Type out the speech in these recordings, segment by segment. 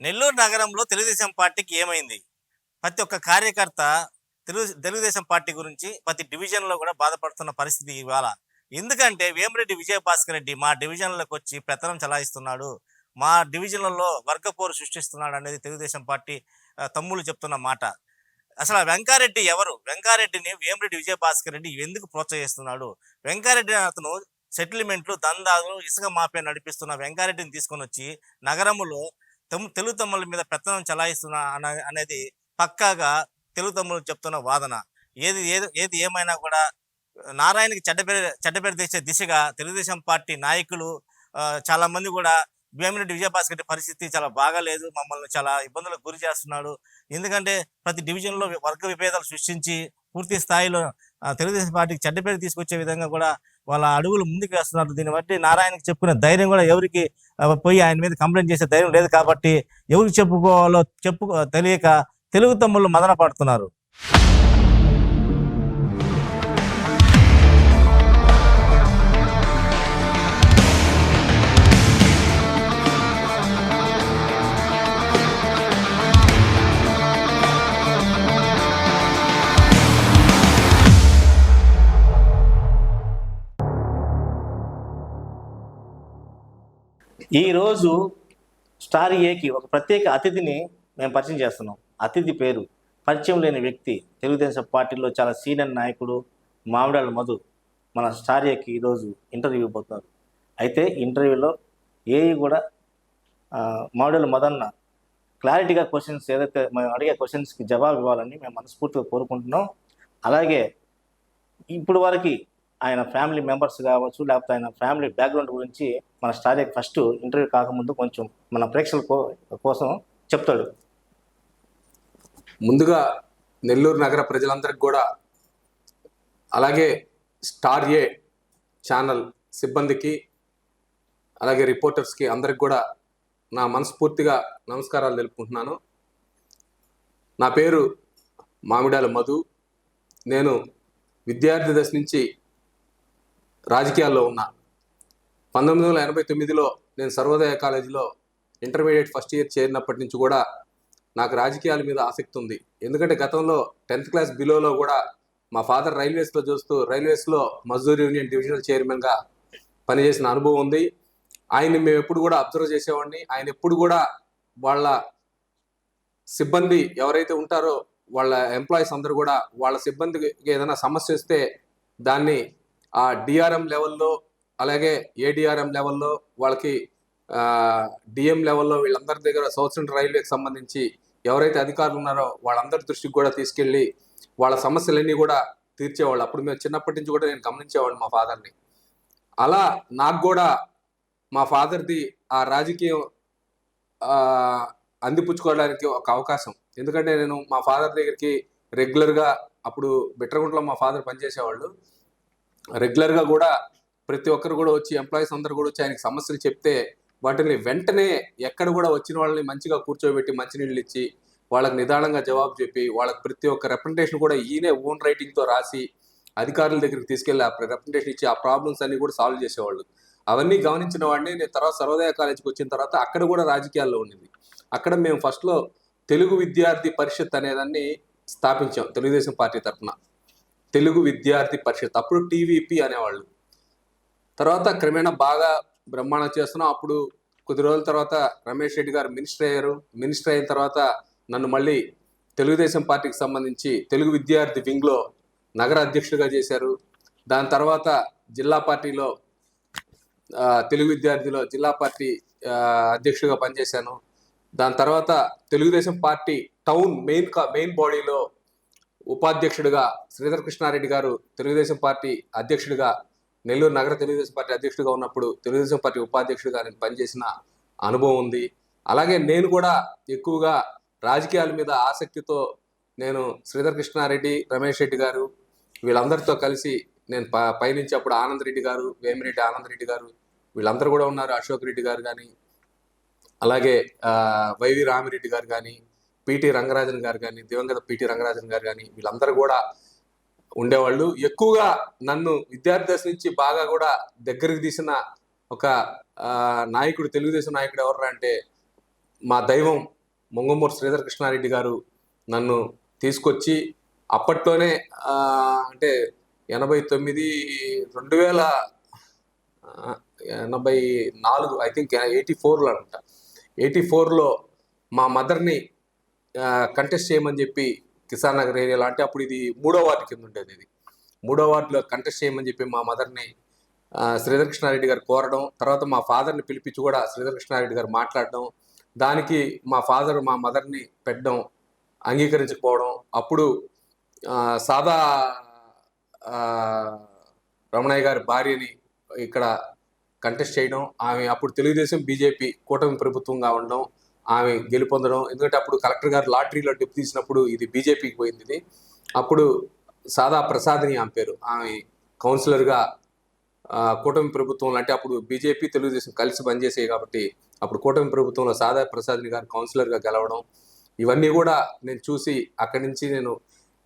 నెల్లూరు నగరంలో తెలుగుదేశం పార్టీకి ఏమైంది? ప్రతి ఒక్క కార్యకర్త తెలుగుదేశం పార్టీ గురించి ప్రతి డివిజన్‌లో కూడా బాధపడుతున్న పరిస్థితి ఇవాళ. ఎందుకంటే వేమిరెడ్డి విజయభాస్కర్ రెడ్డి మా డివిజన్‌లోకొచ్చి పెత్తనం చెలాయిస్తున్నాడు. మా డివిజన్‌లలో వర్గపోరు సృష్టిస్తున్నాడనేది తెలుగుదేశం పార్టీ తమ్ముళ్ళు చెప్తున్న మాట. అసల వెంకారెడ్డి ఎవరు? వెంకారెడ్డిని వేమిరెడ్డి విజయభాస్కర్ రెడ్డి ఎందుకు ప్రోత్సహిస్తున్నాడు? వెంకారెడ్డి అనే అతను సెటిల్మెంట్లు, దందాలు, ఇసుక మాఫియా నడిపిస్తున్న వెంకారెడ్డిని తీసుకొనొచ్చి నగరములో తెలుగు తమ్ముల మీద పెత్తనం చెలాయిస్తున్నా అనేది పక్కాగా తెలుగు తమ్ముళ్ళు చెప్తున్న వాదన. ఏది ఏది ఏది ఏమైనా కూడా నారాయణకి చెడ్డ పేరు తెచ్చే దిశగా తెలుగుదేశం పార్టీ నాయకులు చాలామంది కూడా వేమిరెడ్డి విజయభాస్కర్ రెడ్డి పరిస్థితి చాలా బాగాలేదు. మమ్మల్ని చాలా ఇబ్బందులకు గురి చేస్తున్నాడు. ఎందుకంటే ప్రతి డివిజన్‌లో వర్గ విభేదాలు సృష్టించి పూర్తి స్థాయిలో తెలుగుదేశం పార్టీకి చెడ్డ పేరు తీసుకొచ్చే విధంగా కూడా వాళ్ళ అడుగులు ముందుకు వేస్తున్నారు. దీన్ని బట్టి నారాయణకి చెప్పుకునే ధైర్యం కూడా ఎవరికి పోయి ఆయన మీద కంప్లైంట్ చేసే ధైర్యం లేదు కాబట్టి ఎవరికి చెప్పుకోవాలో తెలియక తెలుగు తమ్ముళ్ళు మదన పడుతున్నారు. ఈరోజు స్టార్ ఏకి ఒక ప్రత్యేక అతిథిని మేము పరిచయం చేస్తున్నాం. అతిథి పేరు పరిచయం లేని వ్యక్తి, తెలుగుదేశం పార్టీలో చాలా సీనియర్ నాయకుడు మామిడాల మధు మన స్టార్ ఏకి ఈరోజు ఇంటర్వ్యూ ఇవ్వబోతున్నారు. అయితే ఇంటర్వ్యూలో ఏఈ కూడా మామిడాల మదన్న క్లారిటీగా క్వశ్చన్స్ ఏదైతే మేము అడిగే క్వశ్చన్స్కి జవాబు ఇవ్వాలని మేము మనస్ఫూర్తిగా కోరుకుంటున్నాం. అలాగే ఇప్పుడు వరకు ఆయన ఫ్యామిలీ మెంబర్స్ కావచ్చు, లేకపోతే ఆయన ఫ్యామిలీ బ్యాక్గ్రౌండ్ గురించి మన స్టార్ ఫస్ట్ ఇంటర్వ్యూ కాకముందు కొంచెం మన ప్రేక్షకుల కోసం చెప్తాడు. ముందుగా నెల్లూరు నగర ప్రజలందరికీ కూడా, అలాగే స్టార్ ఏ ఛానల్ సిబ్బందికి, అలాగే రిపోర్టర్స్కి అందరికి కూడా నా మనస్ఫూర్తిగా నమస్కారాలు తెలుపుకుంటున్నాను. నా పేరు మామిడాల మధు. నేను విద్యార్థి దశ నుంచి రాజకీయాల్లో ఉన్నా. 1989లో నేను సర్వోదయ కాలేజీలో ఇంటర్మీడియట్ ఫస్ట్ ఇయర్ చేరినప్పటి నుంచి కూడా నాకు రాజకీయాల మీద ఆసక్తి ఉంది. ఎందుకంటే గతంలో 10th క్లాస్ బిలోలో కూడా మా ఫాదర్ రైల్వేస్లో చూస్తూ రైల్వేస్లో మజ్దూర్ యూనియన్ డివిజనల్ చైర్మన్గా పనిచేసిన అనుభవం ఉంది. ఆయన్ని మేము ఎప్పుడు కూడా అబ్జర్వ్ చేసేవాడిని. ఆయన ఎప్పుడు కూడా వాళ్ళ సిబ్బంది ఎవరైతే ఉంటారో వాళ్ళ ఎంప్లాయీస్ అందరూ కూడా వాళ్ళ సిబ్బందికి ఏదైనా సమస్య వస్తే దాన్ని ఆ డిఆర్ఎం లెవెల్లో, అలాగే ఏడిఆర్ఎం లెవెల్లో, వాళ్ళకి డిఎం లెవెల్లో వీళ్ళందరి దగ్గర సౌత్ సెంట్రల్ రైల్వేకి సంబంధించి ఎవరైతే అధికారులు ఉన్నారో వాళ్ళందరి దృష్టికి కూడా తీసుకెళ్ళి వాళ్ళ సమస్యలన్నీ కూడా తీర్చేవాళ్ళు. అప్పుడు మేము చిన్నప్పటి నుంచి కూడా నేను గమనించేవాడిని మా ఫాదర్ని. అలా నాకు కూడా మా ఫాదర్ది ఆ రాజకీయం అందిపుచ్చుకోవడానికి ఒక అవకాశం. ఎందుకంటే నేను మా ఫాదర్ దగ్గరికి రెగ్యులర్గా, అప్పుడు బిట్రగుంటలో మా ఫాదర్ పనిచేసేవాళ్ళు, రెగ్యులర్గా కూడా ప్రతి ఒక్కరు కూడా వచ్చి, ఎంప్లాయీస్ అందరూ కూడా వచ్చి ఆయనకి సమస్యలు చెప్తే వాటిని వెంటనే ఎక్కడ కూడా వచ్చిన వాళ్ళని మంచిగా కూర్చోబెట్టి మంచినీళ్ళు ఇచ్చి వాళ్ళకి నిదానంగా జవాబు చెప్పి వాళ్ళకి ప్రతి ఒక్క రిప్రజెంటేషన్ కూడా ఈయనే ఓన్ రైటింగ్తో రాసి అధికారుల దగ్గరికి తీసుకెళ్ళి ఆ రిప్రజెంటేషన్ ఇచ్చి ఆ ప్రాబ్లమ్స్ అన్ని కూడా సాల్వ్ చేసేవాళ్ళు. అవన్నీ గమనించిన వాడిని నేను తర్వాత సర్వోదయ కాలేజీకి వచ్చిన తర్వాత అక్కడ కూడా రాజకీయాల్లో ఉండింది. అక్కడ మేము ఫస్ట్లో తెలుగు విద్యార్థి పరిషత్ అనేదాన్ని స్థాపించాం తెలుగుదేశం పార్టీ తరఫున. తెలుగు విద్యార్థి పరిషత్, అప్పుడు టీవీపీ అనేవాళ్ళు. తర్వాత క్రమేణా బాగా బ్రహ్మాండం చేస్తున్నాం. అప్పుడు కొద్ది రోజుల తర్వాత రమేష్ రెడ్డి గారు మినిస్టర్ అయ్యారు. మినిస్టర్ అయిన తర్వాత నన్ను మళ్ళీ తెలుగుదేశం పార్టీకి సంబంధించి తెలుగు విద్యార్థి వింగ్లో నగర అధ్యక్షుడిగా చేశారు. దాని తర్వాత జిల్లా పార్టీలో తెలుగు విద్యార్థిలో జిల్లా పార్టీ అధ్యక్షుడిగా పనిచేశాను. దాని తర్వాత తెలుగుదేశం పార్టీ టౌన్ మెయిన్ బాడీలో ఉపాధ్యక్షుడిగా శ్రీధర్ కృష్ణారెడ్డి గారు తెలుగుదేశం పార్టీ అధ్యక్షుడిగా, నెల్లూరు నగర తెలుగుదేశం పార్టీ అధ్యక్షుడిగా ఉన్నప్పుడు తెలుగుదేశం పార్టీ ఉపాధ్యక్షుడిగా నేను పనిచేసిన అనుభవం ఉంది. అలాగే నేను కూడా ఎక్కువగా రాజకీయాల మీద ఆసక్తితో నేను శ్రీధర్ కృష్ణారెడ్డి, రమేష్ రెడ్డి గారు వీళ్ళందరితో కలిసి నేను పైనుంచి అప్పుడు ఆనంద్ రెడ్డి గారు, వేమిరెడ్డి ఆనంద్ రెడ్డి గారు వీళ్ళందరూ కూడా ఉన్నారు, అశోక్ రెడ్డి గారు కానీ, అలాగే వైవి రామిరెడ్డి గారు కానీ, పిటి రంగరాజన్ గారు కానీ, దివంగత పిటి రంగరాజన్ గారు కానీ వీళ్ళందరూ కూడా ఉండేవాళ్ళు. ఎక్కువగా నన్ను విద్యార్థి దశ నుంచి బాగా కూడా దగ్గరికి తీసిన ఒక నాయకుడు, తెలుగుదేశం నాయకుడు ఎవరు అంటే మా దైవం మొంగమూరు శ్రీధర్ కృష్ణారెడ్డి గారు నన్ను తీసుకొచ్చి అప్పట్లోనే అంటే 89 2084 ఐ థింక్ 84లో అంట 84లో మా మదర్ని కంటెస్ట్ చేయమని చెప్పి కిసాన్ నగర్ ఏరియాలో, అంటే అప్పుడు ఇది 3వ వార్డు కింద ఉండేది. ఇది 3వ వార్డులో కంటెస్ట్ చేయమని చెప్పి మా మదర్ని శ్రీధర్ కృష్ణారెడ్డి గారు కోరడం, తర్వాత మా ఫాదర్ని పిలిపించి కూడా శ్రీధర్ కృష్ణారెడ్డి గారు మాట్లాడడం, దానికి మా ఫాదర్ మా మదర్ని పెట్టడం అంగీకరించకపోవడం, అప్పుడు సాదా రమణయ్య గారి భార్యని ఇక్కడ కంటెస్ట్ చేయడం, ఆమె అప్పుడు తెలుగుదేశం బీజేపీ కూటమి ప్రభుత్వంగా ఉండడం, ఆమె గెలుపొందడం. ఎందుకంటే అప్పుడు కలెక్టర్ గారు లాటరీలో డిప్ తీసినప్పుడు ఇది బీజేపీకి పోయింది. ఇది అప్పుడు సాదా ప్రసాద్ని ఆమె పేరు, ఆమె కౌన్సిలర్గా కూటమి ప్రభుత్వంలో, అంటే అప్పుడు బీజేపీ తెలుగుదేశం కలిసి పనిచేసాయి కాబట్టి అప్పుడు కూటమి ప్రభుత్వంలో సాదా ప్రసాద్ని గారు కౌన్సిలర్గా గెలవడం, ఇవన్నీ కూడా నేను చూసి అక్కడి నుంచి నేను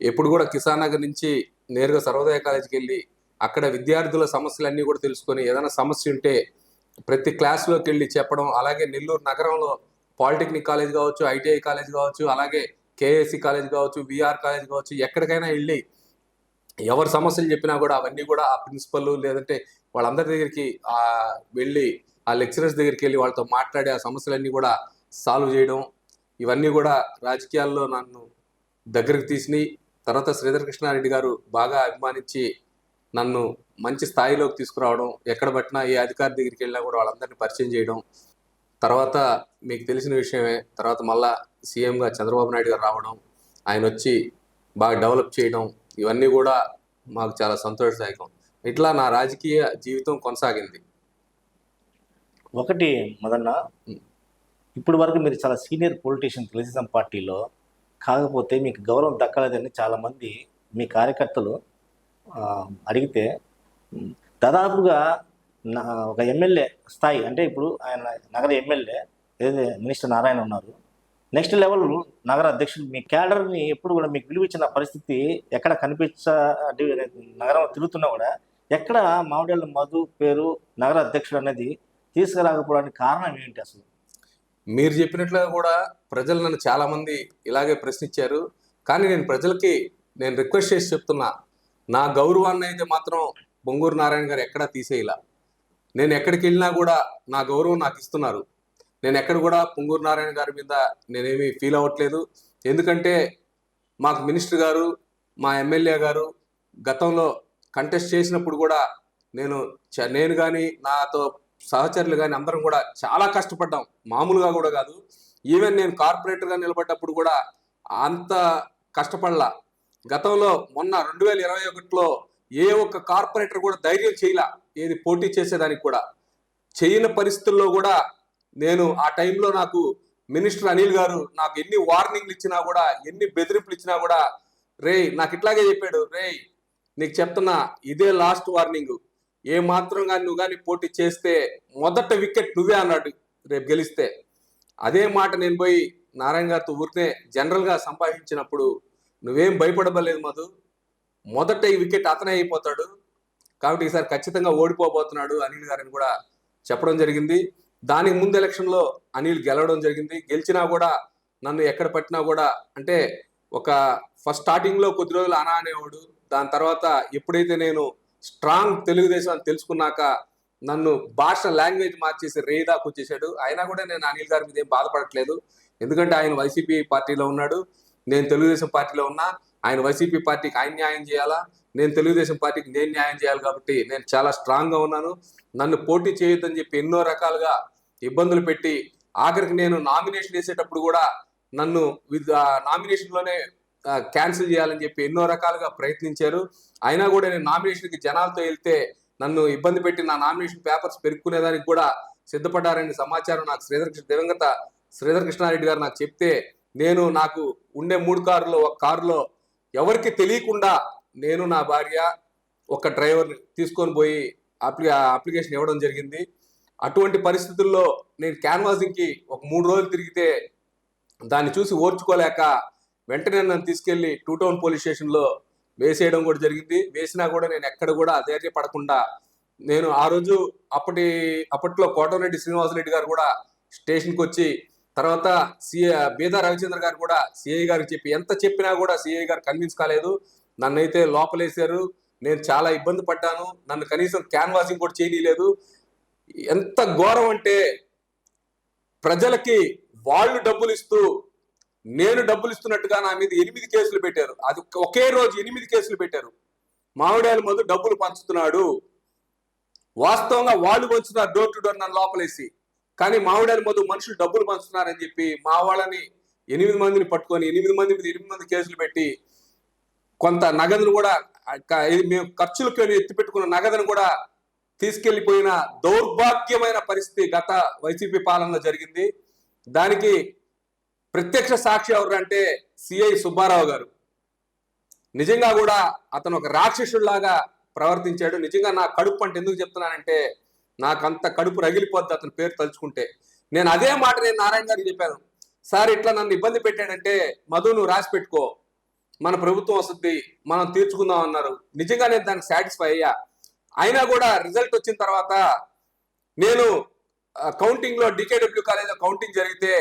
ఎప్పుడు కూడా కిసాన్ నగర్ నుంచి నేరుగా సర్వోదయ కాలేజీకి వెళ్ళి అక్కడ విద్యార్థుల సమస్యలన్నీ కూడా తెలుసుకొని ఏదైనా సమస్య ఉంటే ప్రతి క్లాస్లోకి వెళ్ళి చెప్పడం, అలాగే నెల్లూరు నగరంలో పాలిటెక్నిక్ కాలేజ్ కావచ్చు, ఐటీఐ కాలేజ్ కావచ్చు, అలాగే కేఏసి కాలేజ్ కావచ్చు, విఆర్ కాలేజ్ కావచ్చు, ఎక్కడికైనా వెళ్ళి ఎవరి సమస్యలు చెప్పినా కూడా అవన్నీ కూడా ఆ ప్రిన్సిపల్ లేదంటే వాళ్ళందరి దగ్గరికి వెళ్ళి ఆ లెక్చరర్స్ దగ్గరికి వెళ్ళి వాళ్ళతో మాట్లాడి ఆ సమస్యలన్నీ కూడా సాల్వ్ చేయడం, ఇవన్నీ కూడా రాజకీయాల్లో నన్ను దగ్గరికి తీసినాయి. తర్వాత శ్రీధర్ కృష్ణారెడ్డి గారు బాగా అభిమానించి నన్ను మంచి స్థాయిలోకి తీసుకురావడం, ఎక్కడ పట్టినా ఏ అధికారి దగ్గరికి వెళ్ళినా కూడా వాళ్ళందరినీ పరిచయం చేయడం, తర్వాత మీకు తెలిసిన విషయమే, తర్వాత మళ్ళా సీఎంగా చంద్రబాబు నాయుడు గారు రావడం, ఆయన వచ్చి బాగా డెవలప్ చేయడం, ఇవన్నీ కూడా మాకు చాలా సంతోషదాయకం. ఇట్లా నా రాజకీయ జీవితం కొనసాగింది. ఒకటి మదన్న, ఇప్పుడు వరకు మీరు చాలా సీనియర్ పొలిటీషియన్ తెలుగుదేశం పార్టీలో, కాకపోతే మీకు గౌరవం దక్కలేదని చాలామంది మీ కార్యకర్తలు అడిగితే, దాదాపుగా ఒక ఎమ్మెల్యే స్థాయి, అంటే ఇప్పుడు ఆయన నగర ఎమ్మెల్యే ఏదైతే మినిస్టర్ నారాయణ ఉన్నారు, నెక్స్ట్ లెవెల్ నగర అధ్యక్షుడు, మీ క్యాడర్ని ఎప్పుడు కూడా మీకు విలువ ఇచ్చిన పరిస్థితి ఎక్కడ నగరం తిరుగుతున్నా కూడా ఎక్కడ మామిడిల మధు పేరు నగర అధ్యక్షుడు అనేది తీసుకురాకపోవడానికి కారణం ఏంటి అసలు? మీరు చెప్పినట్లుగా కూడా ప్రజలు నన్ను చాలామంది ఇలాగే ప్రశ్నించారు, కానీ నేను ప్రజలకి రిక్వెస్ట్ చేసి చెప్తున్నా, నా గౌరవాన్ని అయితే మాత్రం బొంగూరు నారాయణ గారు ఎక్కడా తీసేయలా. నేను ఎక్కడికి వెళ్ళినా కూడా నా గౌరవం నాకు ఇస్తున్నారు. నేను ఎక్కడ కూడా పొంగూరు నారాయణ గారి మీద నేనేమి ఫీల్ అవ్వట్లేదు. ఎందుకంటే మాకు మినిస్టర్ గారు, మా ఎమ్మెల్యే గారు గతంలో కంటెస్ట్ చేసినప్పుడు కూడా నేను కానీ నాతో సహచరులు కానీ అందరం కూడా చాలా కష్టపడ్డాం, మామూలుగా కూడా కాదు. ఈవెన్ నేను కార్పొరేటర్గా నిలబడ్డప్పుడు కూడా అంత కష్టపడలా. గతంలో మొన్న 2021లో ఏ ఒక్క కార్పొరేటర్ కూడా ధైర్యం చేయలా, ఏది పోటీ చేసేదానికి కూడా చేయని పరిస్థితుల్లో కూడా నేను ఆ టైంలో నాకు మినిస్టర్ అనిల్ గారు నాకు ఎన్ని వార్నింగ్లు ఇచ్చినా కూడా, ఎన్ని బెదిరింపులు ఇచ్చినా కూడా, నాకు ఇట్లాగే చెప్పాడు, నీకు చెప్తున్నా ఇదే లాస్ట్ వార్నింగ్, ఏ మాత్రం కానీ నువ్వు కానీ పోటీ చేస్తే మొదట వికెట్ నువ్వే అన్నాడు రేపు గెలిస్తే. అదే మాట నేను పోయి నారాయణ గారితో ఊరికే జనరల్గా సంభాషించినప్పుడు, నువ్వేం భయపడబలేదు మధు, మొదట ఈ వికెట్ అతనే అయిపోతాడు కాబట్టి ఈసారి ఖచ్చితంగా ఓడిపోబోతున్నాడు అనిల్ గారిని కూడా చెప్పడం జరిగింది. దానికి ముందు ఎలక్షన్లో అనిల్ గెలవడం జరిగింది. గెలిచినా కూడా నన్ను ఎక్కడ పట్టినా కూడా, అంటే ఒక ఫస్ట్ స్టార్టింగ్లో కొద్ది రోజులు అనా అనేవాడు, దాని తర్వాత ఎప్పుడైతే నేను స్ట్రాంగ్ తెలుగుదేశం అని తెలుసుకున్నాక నన్ను లాంగ్వేజ్ మార్చేసి దాకా వచ్చేసాడు. అయినా కూడా నేను అనిల్ గారి మీద ఏం బాధపడట్లేదు, ఎందుకంటే ఆయన వైసీపీ పార్టీలో ఉన్నాడు, నేను తెలుగుదేశం పార్టీలో ఉన్నా. ఆయన వైసీపీ పార్టీకి ఆయన న్యాయం చేయాలా, నేను తెలుగుదేశం పార్టీకి నేను న్యాయం చేయాలి, కాబట్టి నేను చాలా స్ట్రాంగ్గా ఉన్నాను. నన్ను పోటీ చేయొద్దని చెప్పి ఎన్నో రకాలుగా ఇబ్బందులు పెట్టి ఆఖరికి నేను నామినేషన్ వేసేటప్పుడు కూడా నన్ను నామినేషన్లోనే క్యాన్సిల్ చేయాలని చెప్పి ఎన్నో రకాలుగా ప్రయత్నించారు. అయినా కూడా నేను నామినేషన్కి జనాలతో వెళ్తే నన్ను ఇబ్బంది పెట్టి నా నామినేషన్ పేపర్స్ పెరుక్కునేదానికి కూడా సిద్ధపడ్డారని సమాచారం నాకు దివంగత శ్రీధర్ కృష్ణారెడ్డి గారు నాకు చెప్తే, నాకు ఉండే 3 కార్లలో ఒక కారులో ఎవరికి తెలియకుండా నేను, నా భార్య, ఒక డ్రైవర్ని తీసుకొని పోయి అప్లికేషన్ ఇవ్వడం జరిగింది. అటువంటి పరిస్థితుల్లో నేను క్యాన్వాసింగ్కి ఒక 3 రోజులు తిరిగితే దాన్ని చూసి ఓర్చుకోలేక వెంటనే నన్ను తీసుకెళ్లి 2 టౌన్ పోలీస్ స్టేషన్లో వేసేయడం కూడా జరిగింది. వేసినా కూడా నేను ఎక్కడ కూడా అధైర్యపడకుండా నేను ఆ రోజు అప్పట్లో కోటమిరెడ్డి శ్రీనివాసరెడ్డి గారు కూడా స్టేషన్కి వచ్చి తర్వాత బీదా రవిచంద్ర గారు కూడా సిఐ గారికి చెప్పి ఎంత చెప్పినా కూడా సిఐ గారు కన్విన్స్ కాలేదు. నన్నైతే లోపలేశారు. నేను చాలా ఇబ్బంది పడ్డాను. నన్ను కనీసం క్యాన్వాసింగ్ కూడా చేయలేదు. ఎంత ఘోరం అంటే ప్రజలకి వాళ్ళు డబ్బులు ఇస్తూ నేను డబ్బులు ఇస్తున్నట్టుగా నా మీద 8 కేసులు పెట్టారు. అది ఒకే రోజు 8 కేసులు పెట్టారు. మామిడాయల మధు డబ్బులు పంచుతున్నాడు, వాస్తవంగా వాళ్ళు పంచుతున్నారు డోర్ టు డోర్ నన్ను లోపలేసి. కానీ మామిడాయల మధు మనుషులు డబ్బులు పంచుతున్నారని చెప్పి మా వాళ్ళని 8 మందిని పట్టుకొని 8 మంది మీద 8 మంది కేసులు పెట్టి కొంత నగదును కూడా మేము ఖర్చులకు ఎత్తి పెట్టుకున్న నగదును కూడా తీసుకెళ్లిపోయిన దౌర్భాగ్యమైన పరిస్థితి గత వైసీపీ పాలనలో జరిగింది. దానికి ప్రత్యక్ష సాక్షి ఎవరంటే సిఐ సుబ్బారావు గారు. నిజంగా కూడా అతను ఒక రాక్షసుడిలాగా ప్రవర్తించాడు. నిజంగా నా కడుపు అంటే ఎందుకు చెప్తున్నానంటే నాకంత కడుపు రగిలిపోద్ది అతని పేరు తలుచుకుంటే. నేను అదే మాట నేను నారాయణ గారికి చెప్పాను, సార్ ఇట్లా నన్ను ఇబ్బంది పెట్టాడంటే మధు నువ్వు రాసి పెట్టుకో, మన ప్రభుత్వం వస్తుంది, మనం తీర్చుకుందాం అన్నారు. నిజంగా నేను దానికి సాటిస్ఫై అయ్యా. అయినా కూడా రిజల్ట్ వచ్చిన తర్వాత నేను కౌంటింగ్ లో డికేడబ్ల్యూ కాలేజీలో కౌంటింగ్ జరిగితే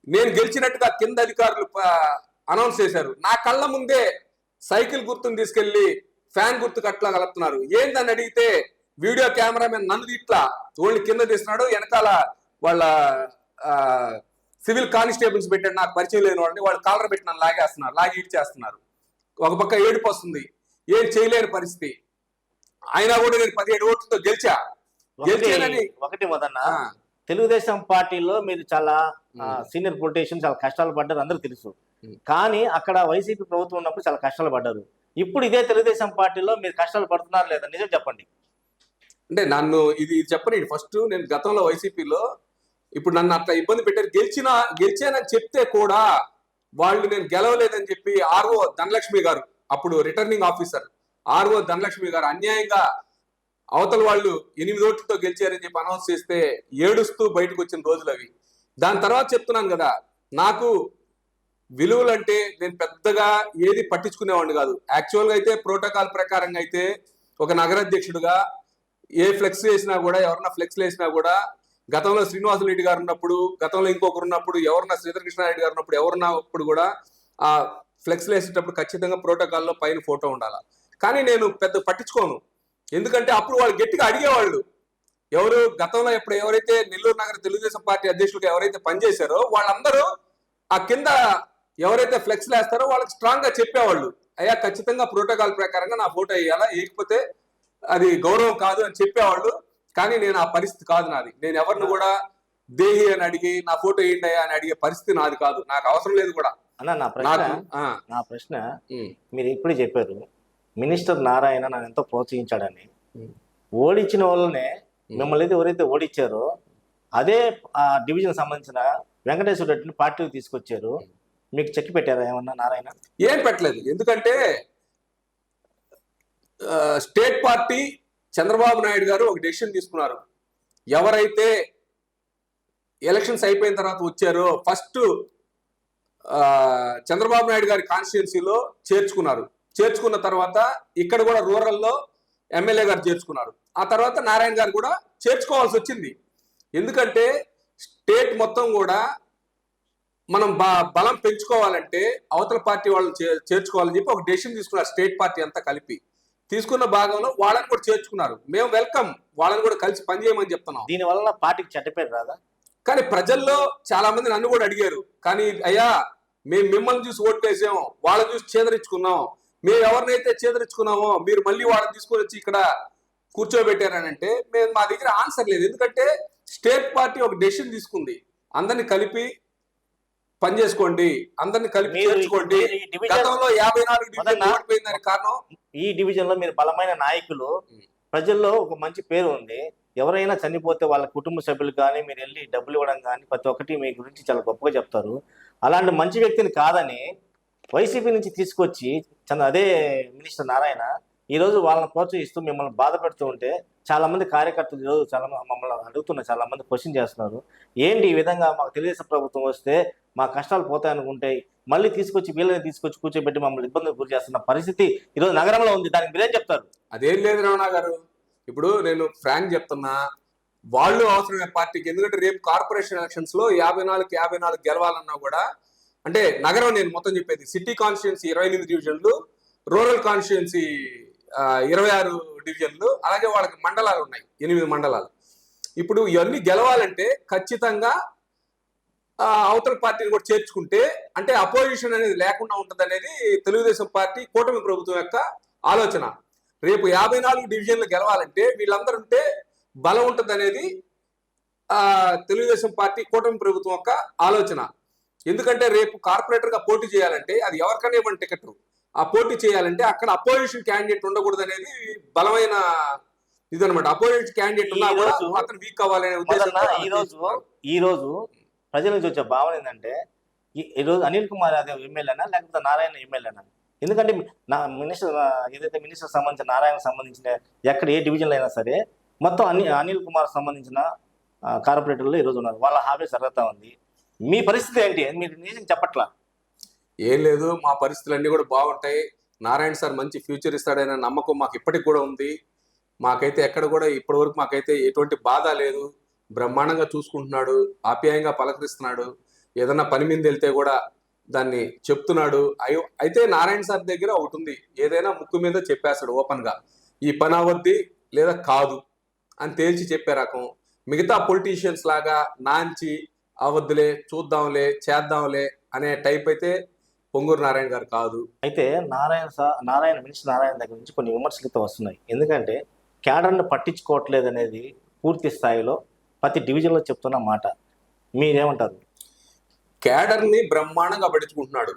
నేను గెలిచినట్టుగా కింద అధికారులు అనౌన్స్ చేశారు. నా కళ్ళ ముందే సైకిల్ గుర్తుని తీసుకెళ్లి ఫ్యాన్ గుర్తు కట్లా కలుపుతున్నారు. ఏందని అడిగితే వీడియో కెమెరామెన్ నన్ను ఇట్లా ఓన్లీ కింద తీస్తున్నాడు, వెనకాల వాళ్ళ సివిల్ కానిస్టేబుల్స్ పెట్టాడు నాకు పరిచయం లేని వాళ్ళని, వాళ్ళు కాలర్ పెట్టి నన్ను లాగేస్తున్నారు, లాగి ఇట్ చేస్తున్నారు. ఒక పక్క ఏడుపు వస్తుంది, ఏం చేయలేని పరిస్థితి. అయినా కూడా నేను 17 ఓట్లతో గెలిచానని. ఒకటి మొదన్న తెలుగుదేశం పార్టీలో మీరు చాలా సీనియర్ పొలిటీషియన్, చాలా కష్టాలు పడ్డారు అందరూ తెలుసు. కానీ అక్కడ వైసీపీ ప్రభుత్వం ఉన్నప్పుడు చాలా కష్టాలు పడ్డారు. ఇప్పుడు ఇదే తెలుగుదేశం పార్టీలో మీరు కష్టాలు పడుతున్నారు లేదా, నిజం చెప్పండి. అంటే నన్ను ఇది చెప్పని ఫస్ట్ నేను గతంలో వైసీపీలో ఇప్పుడు నన్ను అట్లా ఇబ్బంది పెట్టారు. గెలిచానని చెప్తే కూడా వాళ్ళు నేను గెలవలేదని చెప్పి ఆర్ఓ ధనలక్ష్మి గారు, అప్పుడు రిటర్నింగ్ ఆఫీసర్ ఆర్ఓ ధనలక్ష్మి గారు అన్యాయంగా అవతల వాళ్ళు 8 ఓట్లతో గెలిచారని చెప్పి అనౌన్స్ చేస్తే ఏడుస్తూ బయటకు వచ్చిన రోజులు అవి. దాని తర్వాత చెప్తున్నాను కదా, నాకు విలువలు అంటే నేను పెద్దగా ఏది పట్టించుకునేవాడిని కాదు. యాక్చువల్గా అయితే ప్రోటోకాల్ ప్రకారంగా అయితే ఒక నగరాధ్యక్షుడిగా ఏ ఫ్లెక్స్ వేసినా కూడా, ఎవరన్నా ఫ్లెక్స్ వేసినా కూడా, గతంలో శ్రీనివాసరెడ్డి గారు ఉన్నప్పుడు, గతంలో ఇంకొకరు ఉన్నప్పుడు, ఎవరన్నా శ్రీధరకృష్ణారెడ్డి గారు ఉన్నప్పుడు, ఎవరున్నప్పుడు కూడా ఆ ఫ్లెక్స్ వేసేటప్పుడు ఖచ్చితంగా ప్రోటోకాల్లో పైన ఫోటో ఉండాలి. కానీ నేను పెద్ద పట్టించుకోను. ఎందుకంటే అప్పుడు వాళ్ళు గట్టిగా అడిగేవాళ్ళు, ఎవరు గతంలో ఎవరైతే నెల్లూరు నగర తెలుగుదేశం పార్టీ అధ్యక్షులుగా ఎవరైతే పనిచేశారో వాళ్ళందరూ ఆ కింద ఎవరైతే ఫ్లెక్స్ వేస్తారో వాళ్ళకి స్ట్రాంగ్ గా చెప్పేవాళ్ళు, అయ్యా ఖచ్చితంగా ప్రోటోకాల్ ప్రకారంగా నా ఫోటో వేయాలా, వేయకపోతే అది గౌరవం కాదు అని చెప్పేవాళ్ళు. కానీ నేను ఆ పరిస్థితి కాదు నాది. నేను ఎవరిని కూడా దేహి అని అడిగి నా ఫోటో వేయండి అని అడిగే పరిస్థితి నాది కాదు, నాకు అవసరం లేదు కూడా. అన్న నా ప్రశ్న మీరు ఇప్పుడే చెప్పారు, మినిస్టర్ నారాయణ నన్ను ఎంతో ప్రోత్సహించాడని. ఓడించిన వాళ్ళనే మిమ్మల్ని ఎవరైతే ఓడించారో అదే డివిజన్ సంబంధించిన వెంకటేశ్వర రెడ్డిని పార్టీకి తీసుకొచ్చారు. మీకు చెక్ పెట్టారా ఏమన్నా నారాయణ? ఏం పెట్టలేదు. ఎందుకంటే స్టేట్ పార్టీ చంద్రబాబు నాయుడు గారు ఒక డెసిషన్ తీసుకున్నారు. ఎవరైతే ఎలక్షన్స్ అయిపోయిన తర్వాత వచ్చారో ఫస్ట్ చంద్రబాబు నాయుడు గారి కాన్స్టిట్యున్సీలో చేర్చుకున్నారు. చేర్చుకున్న తర్వాత ఇక్కడ కూడా రూరల్లో ఎమ్మెల్యే గారు చేర్చుకున్నారు. ఆ తర్వాత నారాయణ గారు కూడా చేర్చుకోవాల్సి వచ్చింది. ఎందుకంటే స్టేట్ మొత్తం కూడా మనం బలం పెంచుకోవాలంటే అవతల పార్టీ వాళ్ళని చేర్చుకోవాలని చెప్పి ఒక డెసిషన్ తీసుకున్నారు. స్టేట్ పార్టీ అంతా కలిపి తీసుకున్న భాగంలో వాళ్ళని కూడా చేర్చుకున్నారు. మేము వెల్కమ్, వాళ్ళని కూడా కలిసి పనిచేయమని చెప్తున్నాం. దీనివల్ల పార్టీకి చెడ్డపేరు రాదా? కానీ ప్రజల్లో చాలా మంది నన్ను కూడా అడిగారు, కానీ అయ్యా మేము మిమ్మల్ని చూసి ఓట్లేసాము, వాళ్ళని చూసి చేదరించుకున్నాం, మేము ఎవరినైతే చేదరించుకున్నామో మీరు మళ్ళీ వాళ్ళని తీసుకొని వచ్చి ఇక్కడ కూర్చోబెట్టారని అంటే మేము మా దగ్గర ఆన్సర్ లేదు. ఎందుకంటే స్టేట్ పార్టీ ఒక డెసిషన్ తీసుకుంది, అందరిని కలిపి పనిచేసుకోండి, అందరిని కలిపి చేర్చుకోండి. గతంలో 54 డివిజన్ ఓడిపోయిందని కారణం ఈ డివిజన్ లో మీరు బలమైన నాయకులు, ప్రజల్లో ఒక మంచి పేరు ఉంది. ఎవరైనా చనిపోతే వాళ్ళ కుటుంబ సభ్యులు కానీ మీరు వెళ్ళి డబ్బులు ఇవ్వడం కానీ ప్రతి ఒక్కటి మీ గురించి చాలా గొప్పగా చెప్తారు. అలాంటి మంచి వ్యక్తిని కాదని వైసీపీ నుంచి తీసుకొచ్చి అదే మినిస్టర్ నారాయణ ఈరోజు వాళ్ళని ప్రోత్సహిస్తూ మిమ్మల్ని బాధ పెడుతూ ఉంటే చాలా మంది కార్యకర్తలు ఈరోజు చాలా మమ్మల్ని అడుగుతున్నారు, చాలా మంది క్వశ్చన్ చేస్తున్నారు. ఏంటి ఈ విధంగా మాకు తెలుగుదేశం ప్రభుత్వం వస్తే మా కష్టాలు పోతాయి అనుకుంటే మళ్ళీ తీసుకొచ్చి వీళ్ళని తీసుకొచ్చి కూర్చోబెట్టి మమ్మల్ని ఇబ్బందులు గురి చేస్తున్న పరిస్థితి ఈరోజు నగరంలో ఉంది. దానికి మీరేం చెప్తారు? అదేం లేదు రమణ గారు, ఇప్పుడు నేను ఫ్రాంక్ చెప్తున్నా, వాళ్ళు అవసరమే పార్టీకి. ఎందుకంటే రేపు కార్పొరేషన్ ఎలక్షన్స్ లో 54 గెలవాలన్నా కూడా, అంటే నగరం నేను మొత్తం చెప్పేది, సిటీ కాన్స్టిట్యున్సీ 28 డివిజన్లు, రూరల్ కాన్స్టిట్యున్సీ 26 డివిజన్లు, అలాగే వాళ్ళకి మండలాలు ఉన్నాయి 8 మండలాలు. ఇప్పుడు ఇవన్నీ గెలవాలంటే ఖచ్చితంగా అవతల పార్టీని కూడా చేర్చుకుంటే, అంటే అపోజిషన్ అనేది లేకుండా ఉంటది అనేది తెలుగుదేశం పార్టీ కూటమి ప్రభుత్వం యొక్క ఆలోచన. రేపు 54 డివిజన్లు గెలవాలంటే వీళ్ళందరూ ఉంటే బలం ఉంటది అనేది తెలుగుదేశం పార్టీ కూటమి ప్రభుత్వం యొక్క ఆలోచన. ఎందుకంటే రేపు కార్పొరేటర్ గా పోటీ చేయాలంటే అది ఎవరికైనా ఇవ్వండి టికెట్, ఆ పోటీ చేయాలంటే అక్కడ అపోజిషన్ క్యాండిడేట్ ఉండకూడదు అనేది బలమైన ఇదనమాట. అపోజిషన్ క్యాండిడేట్ ఉన్నా కూడా అతను వీక్ అవ్వాలనే ఉద్దేశంతో ఈ రోజు ప్రజల నుంచి వచ్చే భావన ఏంటంటే, ఈ రోజు అనిల్ కుమార్ యాదవ్ ఎమ్మెల్యేనా లేకపోతే నారాయణ ఎమ్మెల్యేనా? ఎందుకంటే నా మినిస్టర్ ఏదైతే మినిస్టర్ సంబంధించిన నారాయణ సంబంధించిన ఎక్కడ ఏ డివిజన్లో అయినా సరే మొత్తం అనిల్ కుమార్ సంబంధించిన కార్పొరేటర్లు ఈరోజు ఉన్నారు. వాళ్ళ హాబీ జరుగుతూ ఉంది. మీ పరిస్థితి ఏంటి? మీరు నిజంగా చెప్పట్లా? ఏం లేదు, మా పరిస్థితులు అన్ని కూడా బాగుంటాయి. నారాయణ సార్ మంచి ఫ్యూచర్ ఇస్తాడనే నమ్మకం మాకు ఇప్పటికి కూడా ఉంది. మాకైతే ఎక్కడ కూడా ఇప్పటి వరకు మాకైతే ఎటువంటి బాధ లేదు. బ్రహ్మాండంగా చూసుకుంటున్నాడు, ఆప్యాయంగా పలకరిస్తున్నాడు. ఏదన్నా పని మీద వెళ్తే కూడా దాన్ని చెప్తున్నాడు. అయితే నారాయణ సార్ దగ్గర ఒకటి ఉంది, ఏదైనా ముక్కు మీద చెప్పేస్తాడు ఓపెన్ గా, ఈ పని అవద్ది లేదా కాదు అని తేల్చి చెప్పే రకం. మిగతా పొలిటీషియన్స్ లాగా నాంచి అవద్దులే, చూద్దాంలే, చేద్దాంలే అనే టైప్ అయితే పొంగూరు నారాయణ గారు కాదు. అయితే మినిస్టర్ నారాయణ దగ్గర నుంచి కొన్ని విమర్శలతో వస్తున్నాయి. ఎందుకంటే క్యాడర్ను పట్టించుకోవట్లేదు అనేది పూర్తి స్థాయిలో ప్రతి డివిజన్లో చెప్తున్న మాట. మీరేమంటారు? క్యాడర్ని బ్రహ్మాండంగా పట్టించుకుంటున్నాడు.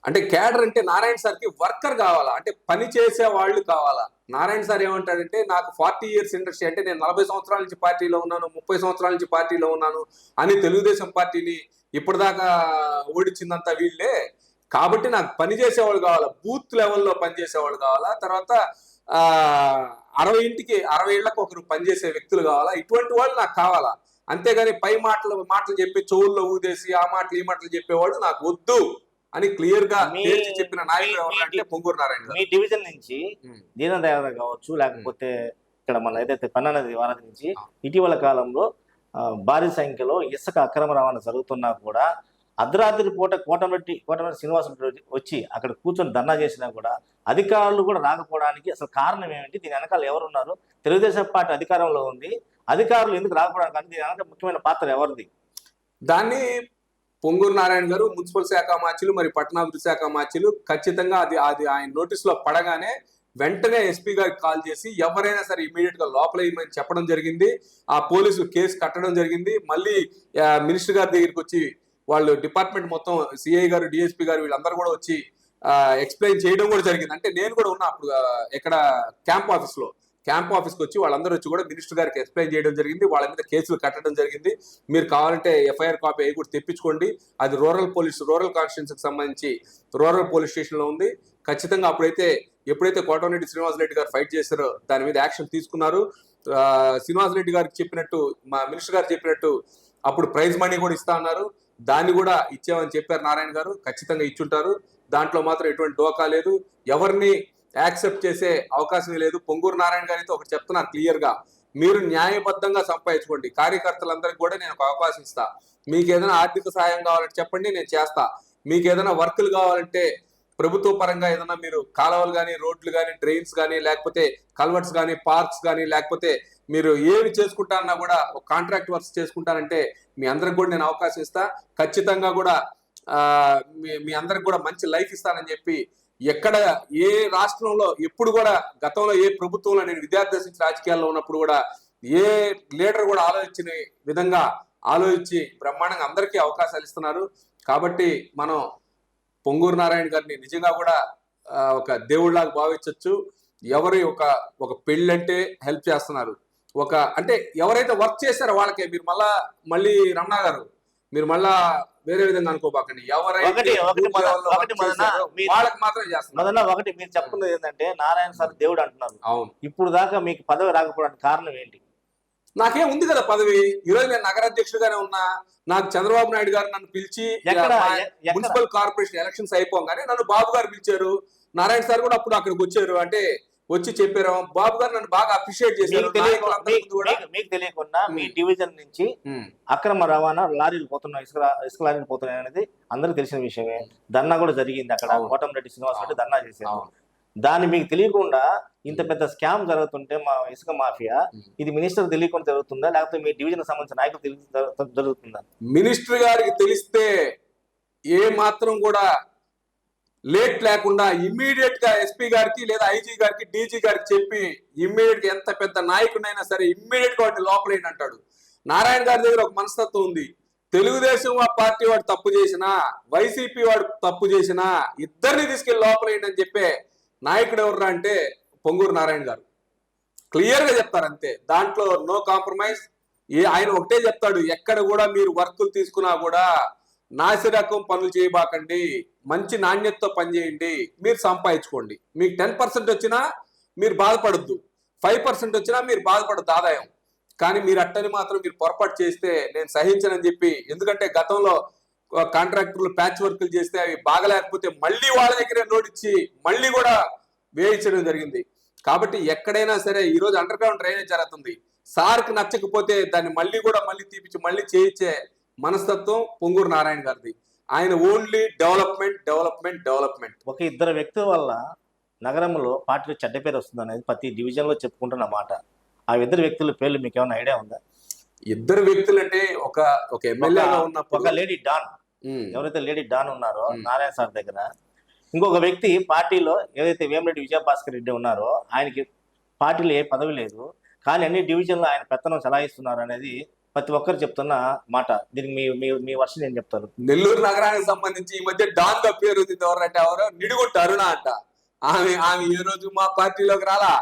అంటే క్యాడర్ అంటే నారాయణ సార్కి వర్కర్ కావాలా, అంటే పని చేసే వాళ్ళు కావాలా. నారాయణ సార్ ఏమంటాడంటే, నాకు 40 years ఇండస్ట్రీ, అంటే నేను 40 సంవత్సరాల నుంచి పార్టీలో ఉన్నాను, 30 సంవత్సరాల నుంచి పార్టీలో ఉన్నాను అని తెలుగుదేశం పార్టీని ఇప్పటిదాకా ఓడించిందంతా వీళ్ళే. కాబట్టి నాకు పని చేసేవాళ్ళు కావాలా, బూత్ లెవెల్లో పనిచేసేవాళ్ళు కావాలా, తర్వాత 60 ఏళ్లకు ఒకరు పనిచేసే వ్యక్తులు కావాలా. ఇటువంటి వాళ్ళు నాకు కావాలా. అంతేగాని పై మాటలు చెప్పి చెవుల్లో ఊదేసి ఆ మాటలు ఈ మాటలు చెప్పేవాడు నాకు వద్దు అని క్లియర్ గా చెప్పిన నాయకుడు ఎవరంటే పొంగూరు నారాయణ. మీ డివిజన్ నుంచి దీనదయాళ్ కావచ్చు, లేకపోతే ఇక్కడ మన ఏదైతే పన్నానది వారధి నుంచి ఇటీవల కాలంలో భారీ సంఖ్యలో ఇసుక అక్రమ రవాణా జరుగుతున్నా కూడా అర్ధరాత్రి పూట కోటమిరెడ్డి శ్రీనివాసరెడ్డి వచ్చి అక్కడ కూర్చొని ధర్నా చేసినా కూడా అధికారులు కూడా రాకపోవడానికి అసలు కారణం ఏమిటి? దీని వెనకాల ఎవరున్నారు? తెలుగుదేశం పార్టీ అధికారంలో ఉంది, అధికారులు ఎందుకు రాకపోవడానికి దీని వెనక ముఖ్యమైన పాత్ర ఎవరిది? దాన్ని పొంగూరు నారాయణ గారు, మున్సిపల్ శాఖ మార్చులు, మరి పట్టణాభివృద్ధి శాఖ మార్చులు ఖచ్చితంగా అది ఆయన నోటీస్ లో పడగానే వెంటనే ఎస్పీ గారికి కాల్ చేసి ఎవరైనా సరే ఇమీడియట్ గా లోపల ఏమని చెప్పడం జరిగింది. ఆ పోలీసులు కేసు కట్టడం జరిగింది. మళ్ళీ మినిస్టర్ గారి దగ్గరికి వచ్చి వాళ్ళు డిపార్ట్మెంట్ మొత్తం సిఐ గారు, డిఎస్పీ గారు వీళ్ళందరూ కూడా వచ్చి ఎక్స్ప్లెయిన్ చేయడం కూడా జరిగింది. అంటే నేను కూడా ఉన్నా అప్పుడు ఇక్కడ క్యాంప్ ఆఫీస్కి వచ్చి వాళ్ళందరూ వచ్చి కూడా మినిస్టర్ గారికి ఎక్స్ప్లెయిన్ చేయడం జరిగింది. వాళ్ళ మీద కేసులు కట్టడం జరిగింది. మీరు కావాలంటే ఎఫ్ఐఆర్ కాపీ అవి కూడా తెప్పించుకోండి. అది రూరల్ కాన్స్టిట్యున్సీకి సంబంధించి రూరల్ పోలీస్ స్టేషన్ లో ఉంది. ఖచ్చితంగా ఎప్పుడైతే కోటమిరెడ్డి శ్రీనివాసరెడ్డి గారు ఫైట్ చేశారో దాని మీద యాక్షన్ తీసుకున్నారు. శ్రీనివాసరెడ్డి గారికి చెప్పినట్టు, మా మినిస్టర్ గారు చెప్పినట్టు అప్పుడు ప్రైజ్ మనీ కూడా ఇస్తా అన్నారు. దాన్ని కూడా ఇచ్చామని చెప్పారు నారాయణ గారు. ఖచ్చితంగా ఇచ్చుంటారు. దాంట్లో మాత్రం ఎటువంటి డోకా లేదు. ఎవరిని యాక్సెప్ట్ చేసే అవకాశమే లేదు. పొంగూరు నారాయణ గారితో ఒకటి చెప్తున్నారు క్లియర్ గా, మీరు న్యాయబద్ధంగా సంపాదించుకోండి. కార్యకర్తలందరికీ కూడా నేను ఒక అవకాశం ఇస్తా. మీకు ఏదైనా ఆర్థిక సహాయం కావాలంటే చెప్పండి, నేను చేస్తా. మీకు ఏదైనా వర్కులు కావాలంటే ప్రభుత్వ పరంగా ఏదైనా మీరు కాలువలు కానీ, రోడ్లు కానీ, డ్రైన్స్ కానీ, లేకపోతే కల్వర్ట్స్ కానీ, పార్క్స్ కానీ, లేకపోతే మీరు ఏమి చేసుకుంటారన్నా కూడా ఒక కాంట్రాక్ట్ వర్క్స్ చేసుకుంటారంటే మీ అందరికి కూడా నేను అవకాశం ఇస్తా. ఖచ్చితంగా కూడా మీ అందరికి కూడా మంచి లైఫ్ ఇస్తానని చెప్పి, ఎక్కడ ఏ రాష్ట్రంలో ఎప్పుడు కూడా గతంలో ఏ ప్రభుత్వంలో, నేను విద్యార్థి రాజకీయాల్లో ఉన్నప్పుడు కూడా ఏ లీడర్ కూడా ఆలోచించిన విధంగా ఆలోచించి బ్రహ్మాండంగా అందరికీ అవకాశాలు ఇస్తున్నారు. కాబట్టి మనం పొంగూరు నారాయణ గారిని నిజంగా కూడా ఒక దేవుళ్లాగా భావించవచ్చు. ఎవరు ఒక పెళ్ళంటే హెల్ప్ చేస్తున్నారు. అంటే ఎవరైతే వర్క్ చేశారో వాళ్ళకే. మీరు మళ్ళీ రమణ గారు, మీరు మళ్ళా వేరే విధంగా అనుకోబాకండి. ఎవరైతే వాళ్ళకి మాత్రమే చేస్తున్నారు. ఒకటి మీరు చెప్తున్నది ఏంటంటే, నారాయణ సార్ దేవుడు అంటున్నారు. అవును. ఇప్పుడు దాకా మీకు పదవి రాకపోవడానికి కారణం ఏంటి? నాకేం ఉంది కదా పదవి. ఈరోజు నేను నగరాధ్యక్షుడిగానే ఉన్నా. నాకు చంద్రబాబు నాయుడు గారు నన్ను పిలిచి మున్సిపల్ కార్పొరేషన్ ఎలక్షన్స్ అయిపోగానే నన్ను బాబు గారు పిలిచారు. నారాయణ సార్ కూడా అప్పుడు అక్కడికి వచ్చారు. అంటే వచ్చి చెప్పారు, బాబు గారు నన్ను బాగా అప్రిషియేట్ చేశారు. మీకు తెలియకుండా మీ డివిజన్ నుంచి అక్రమ రవాణా లారీలు పోతున్నాయి, ఇసుక లారీలు పోతున్నాయి అనేది అందరికి తెలిసిన విషయమే. ధర్నా కూడా జరిగింది అక్కడ, కోటంరెడ్డి శ్రీనివాస్ రెడ్డి ధర్నా చేశారు. దాన్ని మీకు తెలియకుండా ఇంత పెద్ద స్కామ్ జరుగుతుంటే మా ఇసుక మాఫియా, ఇది మినిస్టర్ తెలియకుండా జరుగుతుందా లేకపోతే మీ డివిజన్ సంబంధించిన నాయకులు జరుగుతుందా? మినిస్టర్ గారికి తెలిస్తే ఏ మాత్రం కూడా లేట్ లేకుండా ఇమ్మీడియట్ గా ఎస్పీ గారికి లేదా ఐజీ గారికి డీజీ గారికి చెప్పి ఇమ్మీడియట్ గా ఎంత పెద్ద నాయకుడైనా సరే ఇమ్మీడియట్ గా వాడిని లోపలేండి అంటాడు. నారాయణ గారి దగ్గర ఒక మనస్తత్వం ఉంది. తెలుగుదేశం పార్టీ వాడు తప్పు చేసినా, వైసీపీ వాడు తప్పు చేసినా ఇద్దరిని తీసుకెళ్లి లోపలేండి అని చెప్పే నాయకుడు ఎవరు అంటే పొంగూరు నారాయణ గారు. క్లియర్ గా చెప్తారు అంతే, దాంట్లో నో కాంప్రమైజ్. ఆయన ఒకటే చెప్తాడు, ఎక్కడ కూడా మీరు వర్కులు తీసుకున్నా కూడా నాసిరకం పనులు చేయబాకండి, మంచి నాణ్యతతో పనిచేయండి, మీరు సంపాదించుకోండి. మీకు 10% వచ్చినా మీరు బాధపడద్దు, 5% వచ్చినా మీరు బాధపడద్దు ఆదాయం. కానీ మీరు అట్టని మాత్రం మీరు పొరపాటు చేస్తే నేను సహించనని చెప్పి, ఎందుకంటే గతంలో కాంట్రాక్టర్లు ప్యాచ్ వర్కులు చేస్తే అవి బాగలేకపోతే మళ్ళీ వాళ్ళ దగ్గరే నోటిచ్చి మళ్ళీ కూడా వేయించడం జరిగింది. కాబట్టి ఎక్కడైనా సరే ఈరోజు అండర్ గ్రౌండ్ డ్రైనేజ్ జరుగుతుంది, సార్కి నచ్చకపోతే దాన్ని మళ్ళీ తీపిచ్చి మళ్ళీ చేయించే మనస్తత్వం పొంగూరు నారాయణ గారిది. ఆయన ఓన్లీ డెవలప్మెంట్ డెవలప్మెంట్ డెవలప్మెంట్. ఒక ఇద్దరు వ్యక్తుల వల్ల నగరంలో పార్టీలో చెడ్డ పేరు వస్తుంది అనేది ప్రతి డివిజన్ లో చెప్పుకుంటున్న మాట. ఆ ఇద్దరు వ్యక్తుల పేర్లు మీకు ఏమైనా ఐడియా ఉందా? ఇద్దరు వ్యక్తులు అంటే ఒక ఎమ్మెల్యేగా ఉన్న ఒక లేడీ డాన్, ఎవరైతే లేడీ డాన్ ఉన్నారో నారాయణ సార్ దగ్గర, ఇంకొక వ్యక్తి పార్టీలో ఏదైతే వేమిరెడ్డి విజయభాస్కర్ రెడ్డి ఉన్నారో ఆయనకి పార్టీలో ఏ పదవి లేదు, కానీ అన్ని డివిజన్లో ఆయన పెత్తనం చలాయిస్తున్నారు అనేది ప్రతి ఒక్కరు చెప్తున్న మాట. దీనికి మీ వర్షన్ ఏం చెప్తారు? నెల్లూరు నగరానికి సంబంధించి ఈ మధ్య డాన్ గా పేరు ఉంది. ఎవరంటే ఎవరో నిడుగొట్టు అరుణ అంట. ఆమె ఏ రోజు మా పార్టీలోకి రాలా,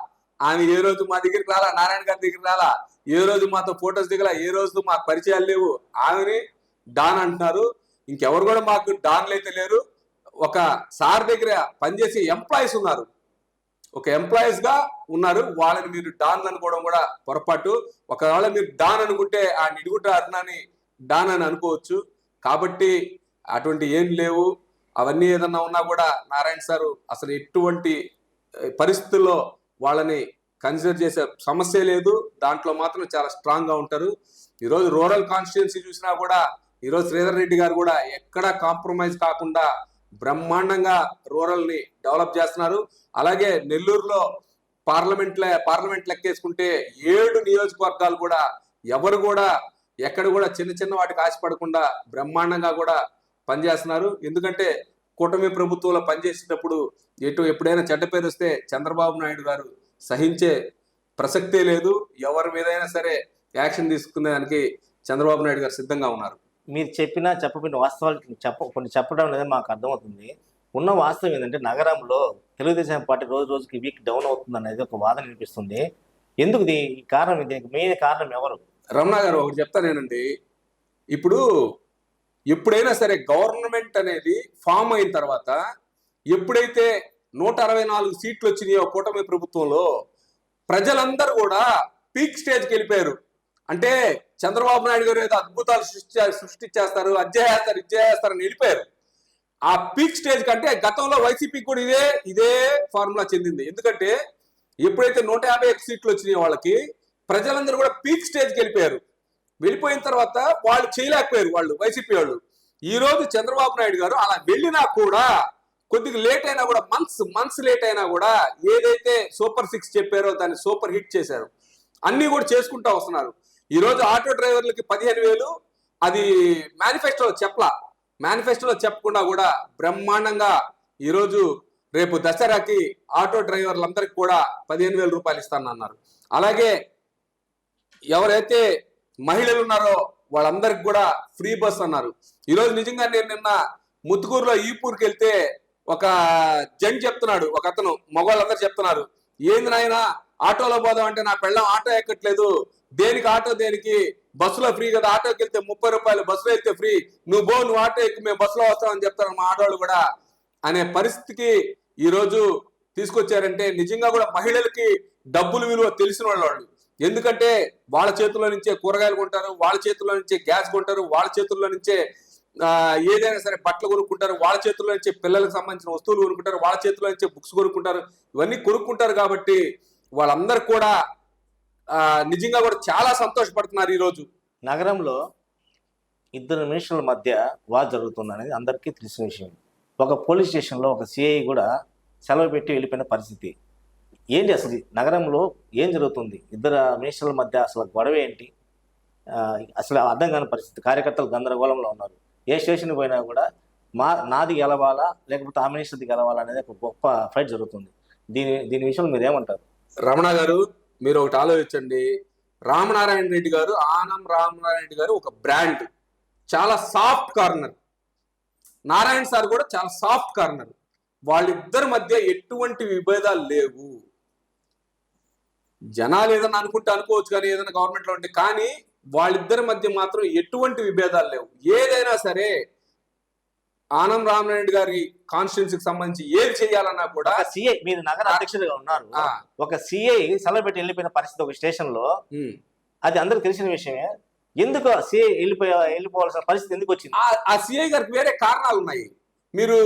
ఆమె ఏ రోజు మా దగ్గరికి రాలా, నారాయణ గారి దగ్గరికి రాలా, ఏ రోజు మాతో ఫొటోస్ దిగలా, ఏ రోజు మా పరిచయాలు లేవు, ఆమెని డాన్ అంటున్నారు. ఇంకెవరు కూడా మాకు డాన్లు అయితే లేరు. ఒక సార్ దగ్గర పనిచేసే ఎంప్లాయీస్ ఉన్నారు, ఒక ఎంప్లాయీస్ గా ఉన్నారు, వాళ్ళని మీరు డాన్ అనుకోవడం కూడా పొరపాటు. ఒకవేళ మీరు డాన్ అనుకుంటే ఆ నిడుగుట్ట అరుణాని డాన్ అని అనుకోవచ్చు. కాబట్టి అటువంటి ఏం లేవు. అవన్నీ ఏదన్నా ఉన్నా కూడా నారాయణ సారు అసలు ఎటువంటి పరిస్థితుల్లో వాళ్ళని కన్సిడర్ చేసే సమస్య లేదు. దాంట్లో మాత్రం చాలా స్ట్రాంగ్ గా ఉంటారు. ఈరోజు రూరల్ కాన్స్టిట్యున్సీ చూసినా కూడా ఈరోజు శ్రీధర్ రెడ్డి గారు కూడా ఎక్కడా కాంప్రమైజ్ కాకుండా బ్రహ్మాండంగా రూరల్ ని డెవలప్ చేస్తున్నారు. అలాగే నెల్లూరులో పార్లమెంట్ లెక్కేసుకుంటే 7 నియోజకవర్గాలు కూడా ఎవరు కూడా ఎక్కడ కూడా చిన్న వాటికి ఆశపడకుండా బ్రహ్మాండంగా కూడా పనిచేస్తున్నారు. ఎందుకంటే కూటమి ప్రభుత్వంలో పనిచేసేటప్పుడు ఎప్పుడైనా చెడ్డ పేరు వస్తే చంద్రబాబు నాయుడు గారు సహించే ప్రసక్తే లేదు. ఎవరి మీదైనా సరే యాక్షన్ తీసుకునేదానికి చంద్రబాబు నాయుడు గారు సిద్ధంగా ఉన్నారు. మీరు చెప్పిన వాస్తవాలు కొన్ని చెప్పడం అనేది మాకు అర్థమవుతుంది. ఉన్న వాస్తవం ఏంటంటే నగరంలో తెలుగుదేశం పార్టీ రోజుకి వీక్ డౌన్ అవుతుంది అనేది ఒక వాదన వినిపిస్తుంది. ఎందుకు కారణం? దీనికి మెయిన్ కారణం ఎవరు? రమణ గారు ఒకటి చెప్తానేనండి. ఇప్పుడు ఎప్పుడైనా సరే గవర్నమెంట్ అనేది ఫామ్ అయిన తర్వాత ఎప్పుడైతే 164 సీట్లు వచ్చినాయో కూటమి ప్రభుత్వంలో ప్రజలందరూ కూడా పీక్ స్టేజ్కి వెళ్ళిపోయారు. అంటే చంద్రబాబు నాయుడు గారు ఏదో అద్భుతాలు సృష్టించేస్తారు, ఇచ్చేస్తారని వెళ్ళిపోయారు. ఆ పీక్ స్టేజ్ కంటే గతంలో వైసీపీ కూడా ఇదే ఫార్ములా చెందింది. ఎందుకంటే ఎప్పుడైతే 151 సీట్లు వచ్చినాయో వాళ్ళకి ప్రజలందరూ కూడా పీక్ స్టేజ్కి వెళ్ళిపోయిన తర్వాత వాళ్ళు చేయలేకపోయారు, వాళ్ళు వైసీపీ వాళ్ళు. ఈ రోజు చంద్రబాబు నాయుడు గారు అలా వెళ్ళినా కూడా కొద్దిగా లేట్ అయినా కూడా మంత్స్ లేట్ అయినా కూడా ఏదైతే సూపర్ 6 చెప్పారో దాన్ని సూపర్ హిట్ చేశారు. అన్ని కూడా చేసుకుంటూ వస్తున్నారు. ఈ రోజు ఆటో డ్రైవర్లకి 15,000 అది మేనిఫెస్టోలో చెప్పకుండా కూడా బ్రహ్మాండంగా ఈరోజు రేపు దసరాకి ఆటో డ్రైవర్లందరికీ కూడా 15,000 రూపాయలు ఇస్తానన్నారు. అలాగే ఎవరైతే మహిళలు ఉన్నారో వాళ్ళందరికి కూడా ఫ్రీ బస్ అన్నారు. ఈరోజు నిజంగా నేను నిన్న ముత్తుకూరులో ఈపూర్కి వెళ్తే ఒక జెంట్ చెప్తున్నాడు, ఒక అతను మగవాళ్ళందరూ చెప్తున్నారు, ఏంది నాయన ఆటోలో పోదాం అంటే నా పెళ్ళం ఆటో ఎక్కట్లేదు, దేనికి ఆటో దేనికి, బస్సులో ఫ్రీ కదా, ఆటోకి వెళ్తే 30 రూపాయలు, బస్సులో వెళ్తే ఫ్రీ, నువ్వు ఆటో ఎక్కి మేము బస్సులో వస్తామని చెప్తారు మా ఆటోళ్ళు కూడా అనే పరిస్థితికి ఈరోజు తీసుకొచ్చారంటే నిజంగా కూడా మహిళలకి డబ్బులు విలువ తెలిసిన వాళ్ళు. ఎందుకంటే వాళ్ళ చేతుల్లో నుంచే కూరగాయలు కొంటారు, వాళ్ళ చేతుల్లో నుంచే గ్యాస్ కొంటారు, వాళ్ళ చేతుల్లో నుంచే ఏదైనా సరే బట్టలు కొనుక్కుంటారు, వాళ్ళ చేతుల్లో నుంచి పిల్లలకు సంబంధించిన వస్తువులు కొనుక్కుంటారు, వాళ్ళ చేతుల్లో నుంచి బుక్స్ కొనుక్కుంటారు, ఇవన్నీ కొనుక్కుంటారు. కాబట్టి వాళ్ళందరూ కూడా నిజంగా కూడా చాలా సంతోషపడుతున్నారు ఈరోజు. నగరంలో ఇద్దరు మినిస్టర్ల మధ్య వార్ జరుగుతుంది అనేది అందరికీ తెలిసిన విషయం. ఒక పోలీస్ స్టేషన్లో ఒక సిఐ కూడా సెలవు పెట్టి వెళ్ళిపోయిన పరిస్థితి. ఏంటి అసలు నగరంలో ఏం జరుగుతుంది? ఇద్దరు మినిస్టర్ల మధ్య అసలు గొడవ ఏంటి? అసలు అర్థం కాని పరిస్థితి. కార్యకర్తలు గందరగోళంలో ఉన్నారు. ఏ స్టేషన్కి పోయినా కూడా నాది గెలవాలా లేకపోతే ఆ మినిస్టర్ది గెలవాలా అనేది ఒక గొప్ప ఫైట్ జరుగుతుంది. దీని విషయంలో మీరు ఏమంటారు? రమణ గారు, మీరు ఒకటి ఆలోచించండి. రామనారాయణ రెడ్డి గారు, ఆనం రామనారాయణ రెడ్డి గారు ఒక బ్రాండ్, చాలా సాఫ్ట్ కార్నర్. నారాయణ సార్ కూడా చాలా సాఫ్ట్ కార్నర్. వాళ్ళిద్దరి మధ్య ఎటువంటి విభేదాలు లేవు. జనాలు ఏదైనా అనుకుంటే అనుకోవచ్చు కానీ ఏదైనా గవర్నమెంట్ లో ఉంటే, కానీ వాళ్ళిద్దరి మధ్య మాత్రం ఎటువంటి విభేదాలు లేవు. ఏదైనా సరే ఆనం రామనారాయణ గారి కాన్స్టిట్యున్సీకి సంబంధించి ఏది చేయాలన్నా కూడా సిఐ, మీరు నగర అధ్యక్షుడిగా ఉన్నారు, ఒక సిఐ సెలవు పెట్టి వెళ్ళిపోయిన పరిస్థితి ఒక స్టేషన్ లో, అది అందరికి తెలిసిన విషయమే. ఎందుకు సిఐ వెళ్ళిపోవాల్సిన పరిస్థితి ఎందుకు వచ్చింది? ఆ సిఐ గారికి వేరే కారణాలు ఉన్నాయి. మీరు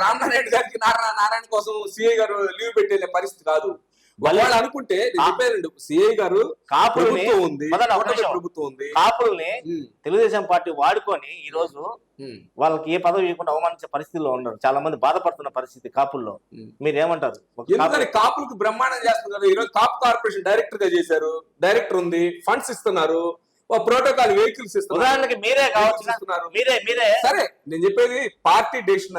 రామనారాయణ గారికి నారాయణ కోసం సిఐ గారు లీవ్ పెట్టి వెళ్ళే పరిస్థితి కాదు. వాళ్ళు అనుకుంటే సిఐ గారు కాపుల్ని ప్రభుత్వం ఉంది, కాపుల్ని తెలుగుదేశం పార్టీ వాడుకొని ఈ రోజు వాళ్ళకి ఏ పదవి ఇవ్వకుండా అవమానించే పరిస్థితిలో ఉన్నారు. చాలా మంది బాధపడుతున్న పరిస్థితి కాపుల్లో. మీరేమంటారు? ఎందుకని కాపులకు బ్రహ్మాండం చేస్తున్నారు. ఈ రోజు కాపు కార్పొరేషన్ డైరెక్టర్ గా చేశారు. డైరెక్టర్ ఉంది, ఫండ్స్ ఇస్తున్నారు, ప్రోటోకాల్ వెహికల్స్ ఇస్తున్నారు. ఉదాహరణకి మీరే కావచ్చు, మీరే సరే, నేను చెప్పేది పార్టీ డెసిషన్.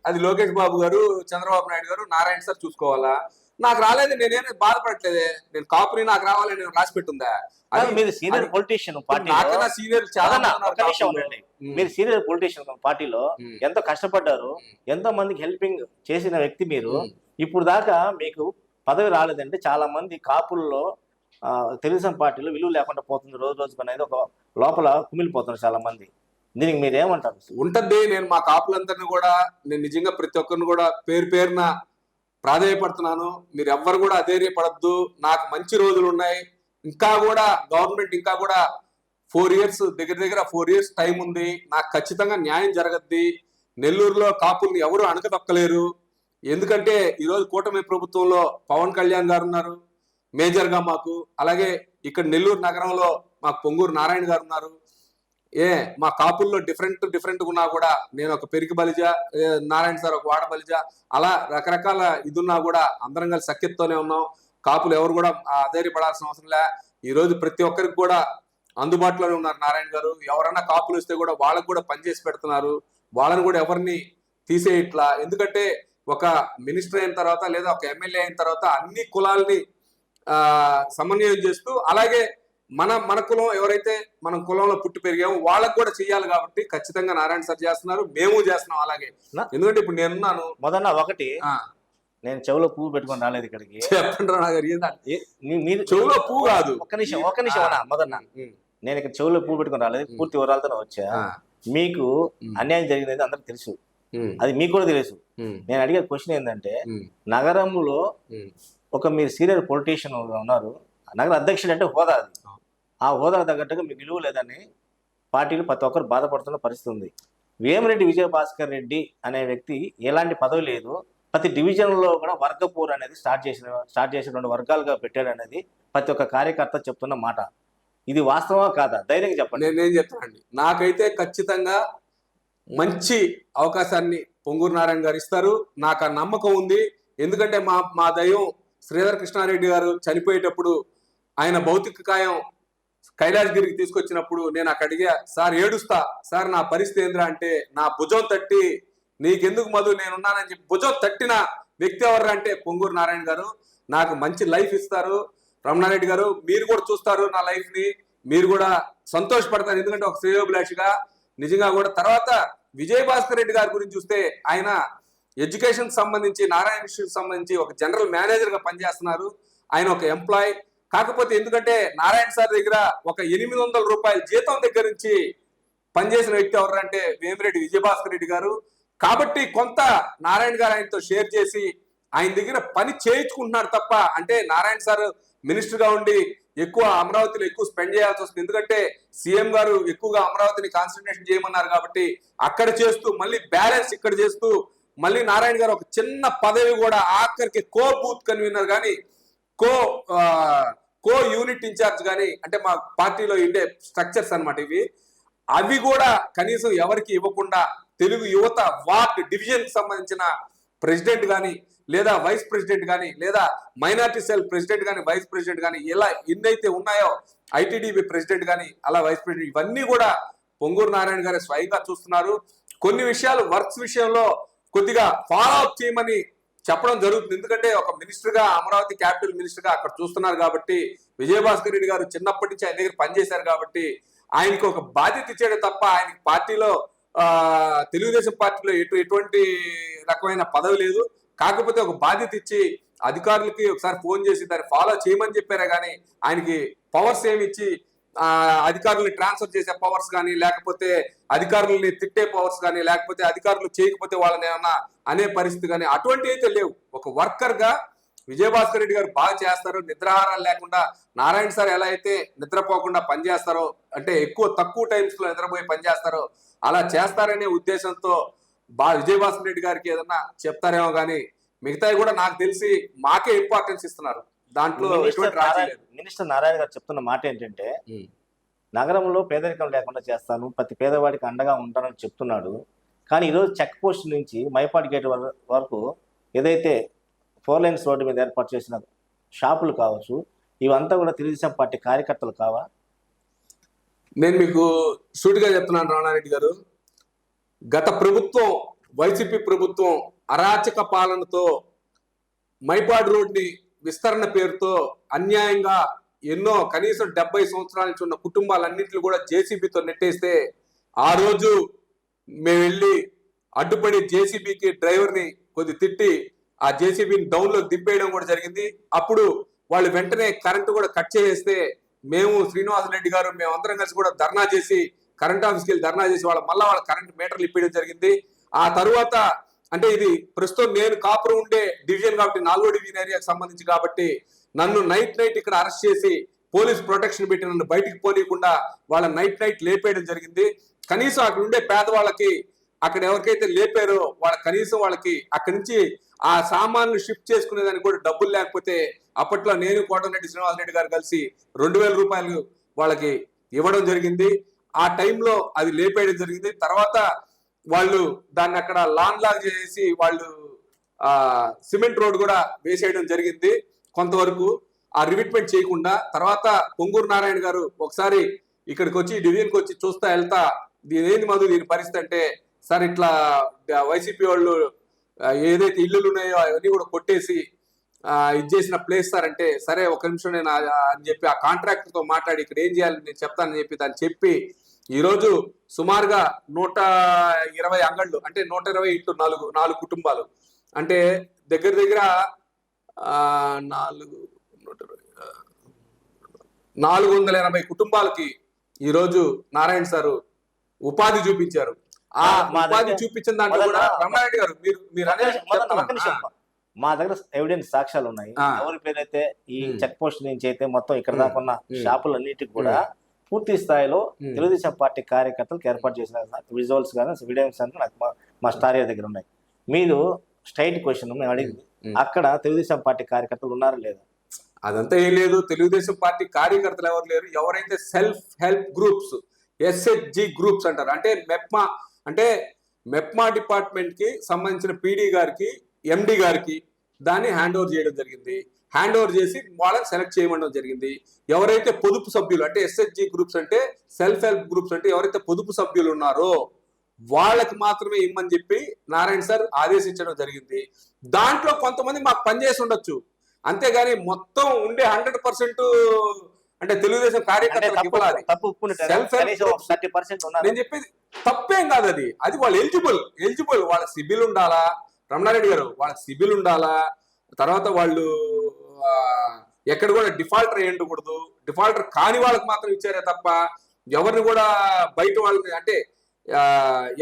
అది లోకేష్ బాబు గారు, చంద్రబాబు నాయుడు గారు, నారాయణ సార్ చూసుకోవాలా. నాకు రాలేదు, నేనేమి బాధపడట్లేదే. నేను కాపుని నాకు రావాలని నేను రాసి పెట్టుందా? మీరు సీనియర్ పొలిటీషియన్ పార్టీ, నాకన్నా సీనియర్ చాలా. మీరు సీనియర్ పొలిటీషియన్ పార్టీలో ఎంతో కష్టపడ్డారు, ఎంతో మందికి హెల్పింగ్ చేసిన వ్యక్తి మీరు. ఇప్పుడు దాకా మీకు పదవి రాలేదంటే చాలా మంది కాపుల్లో తెలుగుదేశం పార్టీలో విలువ లేకుండా పోతుంది రోజు రోజుకు అనేది ఒక లోపల కుమిలిపోతున్నారు చాలా మంది. దీనికి మీరు ఏమంటారు? ఉంటది. నేను మా కాపులందరినీ కూడా, నేను నిజంగా ప్రతి ఒక్కరిని కూడా పేరు పేరున ప్రాధాన్యపడుతున్నాను. మీరు ఎవ్వరు కూడా అధైర్యపడద్దు. నాకు మంచి రోజులు ఉన్నాయి. ఇంకా కూడా గవర్నమెంట్ ఇంకా కూడా 4 years దగ్గర 4 years టైం ఉంది. నాకు ఖచ్చితంగా న్యాయం జరగద్ది. నెల్లూరులో కాపుల్ని ఎవరు అణకదొక్కలేరు. ఎందుకంటే ఈరోజు కూటమి ప్రభుత్వంలో పవన్ కళ్యాణ్ గారు ఉన్నారు మేజర్ గా మాకు. అలాగే ఇక్కడ నెల్లూరు నగరంలో మాకు పొంగూరు నారాయణ గారు ఉన్నారు. మా కాపుల్లో డిఫరెంట్ ఉన్నా కూడా, నేను ఒక పెరికి బలిజ, నారాయణ సార్ ఒక వాడ బలిజ, అలా రకరకాల ఇదున్నా కూడా అందరం కలిసి సఖ్యతతోనే ఉన్నాం. కాపులు ఎవరు కూడా అధైర్యపడాల్సిన అవసరం లే. ఈ రోజు ప్రతి ఒక్కరికి కూడా అందుబాటులోనే ఉన్నారు నారాయణ గారు. ఎవరన్నా కాపులు వస్తే కూడా వాళ్ళకు కూడా పనిచేసి పెడుతున్నారు. వాళ్ళని కూడా ఎవరిని తీసేయట్లా. ఎందుకంటే ఒక మినిస్టర్ అయిన తర్వాత లేదా ఒక ఎమ్మెల్యే అయిన తర్వాత అన్ని కులాలని సమన్వయం చేస్తూ, అలాగే మన కులం ఎవరైతే మనం కులంలో పుట్టి పెరిగామో వాళ్ళకు కూడా చెయ్యాలి. కాబట్టి ఖచ్చితంగా నారాయణ సార్ చేస్తున్నారు, మేము చేస్తున్నాం అలాగే. ఎందుకంటే ఇప్పుడు నేనున్నాను. మొదన్న ఒకటి, నేను చెవులో పువ్వు పెట్టుకొని రాలేదు ఇక్కడికి. చెప్పండి రాణా గారు, మీరు చెవులో పువ్వు కాదు. ఒక్క నిమిషం మొదన్న, నేను ఇక్కడ చెవులో పువ్వు పెట్టుకొని రాలేదు, పూర్తి వివరాలతో వచ్చా. మీకు అన్యాయం జరిగింది అందరికి తెలుసు, అది మీకు కూడా తెలుసు. నేను అడిగే క్వశ్చన్ ఏంటంటే, నగరంలో ఒక మీరు సీనియర్ పొలిటీషియన్ ఉన్నారు, నగర అధ్యక్షుడు అంటే హోదా, అది ఆ హోదా తగ్గట్టుగా మీకు విలువ లేదని పార్టీలు ప్రతి ఒక్కరు బాధపడుతున్న పరిస్థితి ఉంది. వేమిరెడ్డి విజయభాస్కర్ రెడ్డి అనే వ్యక్తి ఎలాంటి పదవి లేదు, ప్రతి డివిజన్లో కూడా వర్గపూర్ అనేది స్టార్ట్ చేసి 2 వర్గాలుగా పెట్టాడు అనేది ప్రతి ఒక్క కార్యకర్త చెప్తున్న మాట. ఇది వాస్తవా కాదా? ధైర్యంగా చెప్పండి. నేను చెప్తానండి. నాకైతే ఖచ్చితంగా మంచి అవకాశాన్ని పొంగూరు నారాయణ గారు ఇస్తారు. నాకు ఆ నమ్మకం ఉంది. ఎందుకంటే మా దైవం శ్రీధర్ కృష్ణారెడ్డి గారు చనిపోయేటప్పుడు ఆయన భౌతిక కాయం కైలాసగిరికి తీసుకొచ్చినప్పుడు నేను అక్కడ అడిగా, సార్ ఏడుస్తా, సార్ నా పరిస్థితి ఏంద్రా అంటే, నా భుజం తట్టి నీకెందుకు మధు నేనున్నానని చెప్పి భుజం తట్టిన వ్యక్తి ఎవరు అంటే పొంగూరు నారాయణ గారు. నాకు మంచి లైఫ్ ఇస్తారు. రమణారెడ్డి గారు, మీరు కూడా చూస్తారు నా లైఫ్ ని, మీరు కూడా సంతోషపడతారు. ఎందుకంటే ఒక శ్రేయోభిలాషిగా నిజంగా కూడా. తర్వాత విజయభాస్కర్ రెడ్డి గారి గురించి చూస్తే, ఆయన ఎడ్యుకేషన్ సంబంధించి, నారాయణ ఇన్స్టిట్యూట్ సంబంధించి ఒక జనరల్ మేనేజర్ గా పనిచేస్తున్నారు. ఆయన ఒక ఎంప్లాయ్. కాకపోతే ఎందుకంటే నారాయణ సార్ దగ్గర ఒక 800 రూపాయల జీతం దగ్గర నుంచి పనిచేసిన వ్యక్తి ఎవరంటే వేమిరెడ్డి విజయభాస్కర్ రెడ్డి గారు. కాబట్టి కొంత నారాయణ గారు ఆయనతో షేర్ చేసి ఆయన దగ్గర పని చేయించుకుంటున్నారు తప్ప, అంటే నారాయణ సార్ మినిస్టర్ గా ఉండి ఎక్కువ అమరావతిలో ఎక్కువ స్పెండ్ చేయాల్సి వస్తుంది. ఎందుకంటే సీఎం గారు ఎక్కువగా అమరావతిని కాన్సన్ట్రేషన్ చేయమన్నారు కాబట్టి అక్కడ చేస్తూ మళ్ళీ బ్యాలెన్స్ ఇక్కడ చేస్తూ మళ్ళీ నారాయణ గారు ఒక చిన్న పదవి కూడా ఆఖరికి కో బూత్ కన్వీనర్ కానీ కో కో యూనిట్ ఇన్ఛార్జ్ కానీ అంటే మా పార్టీలో ఉండే స్ట్రక్చర్స్ అన్నమాట ఇవి, అవి కూడా కనీసం ఎవరికి ఇవ్వకుండా తెలుగు యువత వార్డ్ డివిజన్ కి సంబంధించిన ప్రెసిడెంట్ కానీ లేదా వైస్ ప్రెసిడెంట్ కానీ లేదా మైనార్టీ సెల్ ప్రెసిడెంట్ కానీ వైస్ ప్రెసిడెంట్ కానీ ఇలా ఎన్నైతే ఉన్నాయో ఐటీడీపీ ప్రెసిడెంట్ కానీ అలా వైస్ ప్రెసిడెంట్ ఇవన్నీ కూడా పొంగూరు నారాయణ గారే స్వయంగా చూస్తున్నారు. కొన్ని విషయాలు వర్క్స్ విషయంలో కొద్దిగా ఫాలో అప్ చేయమని చెప్పడం జరుగుతుంది. ఎందుకంటే ఒక మినిస్టర్ గా అమరావతి క్యాపిటల్ మినిస్టర్ గా అక్కడ చూస్తున్నారు కాబట్టి విజయభాస్కర్ రెడ్డి గారు చిన్నప్పటి నుంచి ఆయన దగ్గర పనిచేశారు కాబట్టి ఆయనకి ఒక బాధ్యత ఇచ్చాడే తప్ప ఆయనకి పార్టీలో తెలుగుదేశం పార్టీలో ఎటువంటి రకమైన పదవి లేదు. కాకపోతే ఒక బాధ్యత ఇచ్చి అధికారులకి ఒకసారి ఫోన్ చేసి దాన్ని ఫాలో చేయమని చెప్పారే కానీ ఆయనకి పవర్స్ ఏమి ఇచ్చి అధికారుల్ని ట్రాన్స్ఫర్ చేసే పవర్స్ కానీ లేకపోతే అధికారుల్ని తిట్టే పవర్స్ కానీ లేకపోతే అధికారులు చేయకపోతే వాళ్ళని ఏమన్నా అనే పరిస్థితి కానీ అటువంటి అయితే లేవు. ఒక వర్కర్ గా విజయభాస్కర్ రెడ్డి గారు బాగా చేస్తారు. నిద్రాహారాలు లేకుండా నారాయణ సార్ ఎలా అయితే నిద్రపోకుండా పనిచేస్తారో అంటే తక్కువ టైమ్స్ లో నిద్రపోయి పనిచేస్తారో అలా చేస్తారనే ఉద్దేశంతో విజయభాస్కర్ రెడ్డి గారికి ఏదన్నా చెప్తారేమో కానీ మిగతాయి కూడా నాకు తెలిసి మాకే ఇంపార్టెన్స్ ఇస్తున్నారు. దాంట్లో మినిస్టర్ నారాయణ గారు చెప్తున్న మాట ఏంటంటే నగరంలో పేదరికం లేకుండా చేస్తాను, ప్రతి పేదవాడికి అండగా ఉంటానని చెప్తున్నాడు. కానీ ఈరోజు చెక్ పోస్ట్ నుంచి మైపాడ్ గేట్ వరకు ఏదైతే 4 లైన్స్ రోడ్డు మీద ఏర్పాటు చేసిన షాపులు కావచ్చు, ఇవంతా కూడా తెలుగుదేశం పార్టీ కార్యకర్తలు కావా? నేను మీకు సూటిగా చెప్తున్నాను రామారెడ్డి గారు, గత ప్రభుత్వం వైసీపీ ప్రభుత్వం అరాచక పాలనతో మైపాడ్ రోడ్ని విస్తరణ పేరుతో అన్యాయంగా ఎన్నో కనీసం 70 సంవత్సరాల నుంచి ఉన్న కుటుంబాలన్నింటినీ కూడా జేసీబీతో నెట్టేస్తే ఆ రోజు మేము వెళ్ళి అడ్డుపడి జేసీబీకి డ్రైవర్ని కొద్ది తిట్టి ఆ జేసీబీని డౌన్లో దింపేయడం కూడా జరిగింది. అప్పుడు వాళ్ళు వెంటనే కరెంటు కూడా కట్ చేసేస్తే మేము శ్రీనివాసరెడ్డి గారు మేమందరం కలిసి కూడా ధర్నా చేసి కరెంట్ ఆఫీస్కి వెళ్ళి ధర్నా చేసి వాళ్ళ కరెంట్ మీటర్లు ఇప్పేయడం జరిగింది. ఆ తర్వాత అంటే ఇది ప్రస్తుతం నేను కాపురం ఉండే డివిజన్ కాబట్టి 4వ డివిజన్ ఏరియాకి సంబంధించి కాబట్టి నన్ను నైట్ ఇక్కడ అరెస్ట్ చేసి పోలీస్ ప్రొటెక్షన్ పెట్టి నన్ను బయటికి పోనీయకుండా వాళ్ళ నైట్ లేపేయడం జరిగింది. కనీసం అక్కడ ఉండే పేదవాళ్ళకి అక్కడ ఎవరికైతే లేపారో కనీసం వాళ్ళకి అక్కడి నుంచి ఆ సామాన్లు షిఫ్ట్ చేసుకునేదానికి కూడా డబ్బులు లేకపోతే అప్పట్లో నేను కోటమిరెడ్డి శ్రీనివాసరెడ్డి గారు కలిసి 2000 రూపాయలు వాళ్ళకి ఇవ్వడం జరిగింది. ఆ టైంలో అది లేపేయడం జరిగింది. తర్వాత వాళ్ళు దాన్ని అక్కడ లాన్ లాగ్ చేసి వాళ్ళు సిమెంట్ రోడ్ కూడా వేసేయడం జరిగింది. కొంతవరకు ఆ రివిట్మెంట్ చేయకుండా తర్వాత పొంగూరు నారాయణ గారు ఒకసారి ఇక్కడికి వచ్చి డివిజన్కి వచ్చి చూస్తా వెళ్తా దీని మధు దీని పరిస్థితి అంటే సార్ ఇట్లా వైసీపీ వాళ్ళు ఏదైతే ఇల్లులు ఉన్నాయో అవన్నీ కూడా కొట్టేసి ఇది చేసిన ప్లేస్ సార్ అంటే సరే ఒక నిమిషం నేను అని చెప్పి ఆ కాంట్రాక్టర్తో మాట్లాడి ఇక్కడ ఏం చేయాలి నేను చెప్తానని చెప్పి దాన్ని చెప్పి ఈరోజు సుమారుగా 120 అంగళ్ళు అంటే 120 ఇంటూ 4 కుటుంబాలు అంటే దగ్గర 480 కుటుంబాలకి ఈరోజు నారాయణ సారు ఉపాధి చూపించారు. ఆ ఉపాధి చూపించిన దాంట్లో కూడా రమణారెడ్డి గారు మీరు మా దగ్గర ఎవిడెన్స్ సాక్ష్యాలు ఉన్నాయి. ఎవరి పేరైతే ఈ చెక్ పోస్ట్ నుంచి అయితే మొత్తం ఇక్కడ దాకా ఉన్న షాపులన్నిటికి కూడా పూర్తి స్థాయిలో తెలుగుదేశం పార్టీ కార్యకర్తలకు ఏర్పాటు చేసిన విజువల్స్ కానీ వీడియోస్ కానీ నాకు మా స్టారియా దగ్గర ఉన్నాయి. మీరు స్ట్రైట్ క్వశ్చన్ మేము అడిగింది అక్కడ తెలుగుదేశం పార్టీ కార్యకర్తలు ఉన్నారా లేదా? అదంతా ఏం లేదు. తెలుగుదేశం పార్టీ కార్యకర్తలు ఎవరు లేరు. ఎవరైతే self help groups SHG groups అంటారు అంటే మెప్మా డిపార్ట్మెంట్ కి సంబంధించిన పీడీ గారికి ఎండి గారికి దాన్ని హ్యాండ్ ఓవర్ చేయడం జరిగింది. హ్యాండ్ ఓవర్ చేసి వాళ్ళని సెలెక్ట్ చేయడం జరిగింది. ఎవరైతే పొదుపు సభ్యులు అంటే ఎస్హెచ్జి గ్రూప్స్ అంటే సెల్ఫ్ హెల్ప్ గ్రూప్స్ అంటే ఎవరైతే పొదుపు సభ్యులు ఉన్నారో వాళ్ళకి మాత్రమే ఇమ్మని చెప్పి నారాయణ సార్ ఆదేశించడం జరిగింది. దాంట్లో కొంతమంది మాకు పనిచేసి ఉండొచ్చు, అంతేగాని మొత్తం ఉండే 100% అంటే తెలుగుదేశం కార్యకర్తలకు ఇవ్వాలి. నేను చెప్పేది తప్పేం కాదు, అది వాళ్ళు ఎలిజిబుల్ వాళ్ళ సిబిల్ ఉండాలా రమణారెడ్డి గారు, వాళ్ళకి సిబిల్ ఉండాలా. తర్వాత వాళ్ళు ఎక్కడ కూడా డిఫాల్టర్ అయ్యి ఉండకూడదు. డిఫాల్టర్ కాని వాళ్ళకి మాత్రం ఇచ్చారే తప్ప ఎవరిని కూడా బయట వాళ్ళని అంటే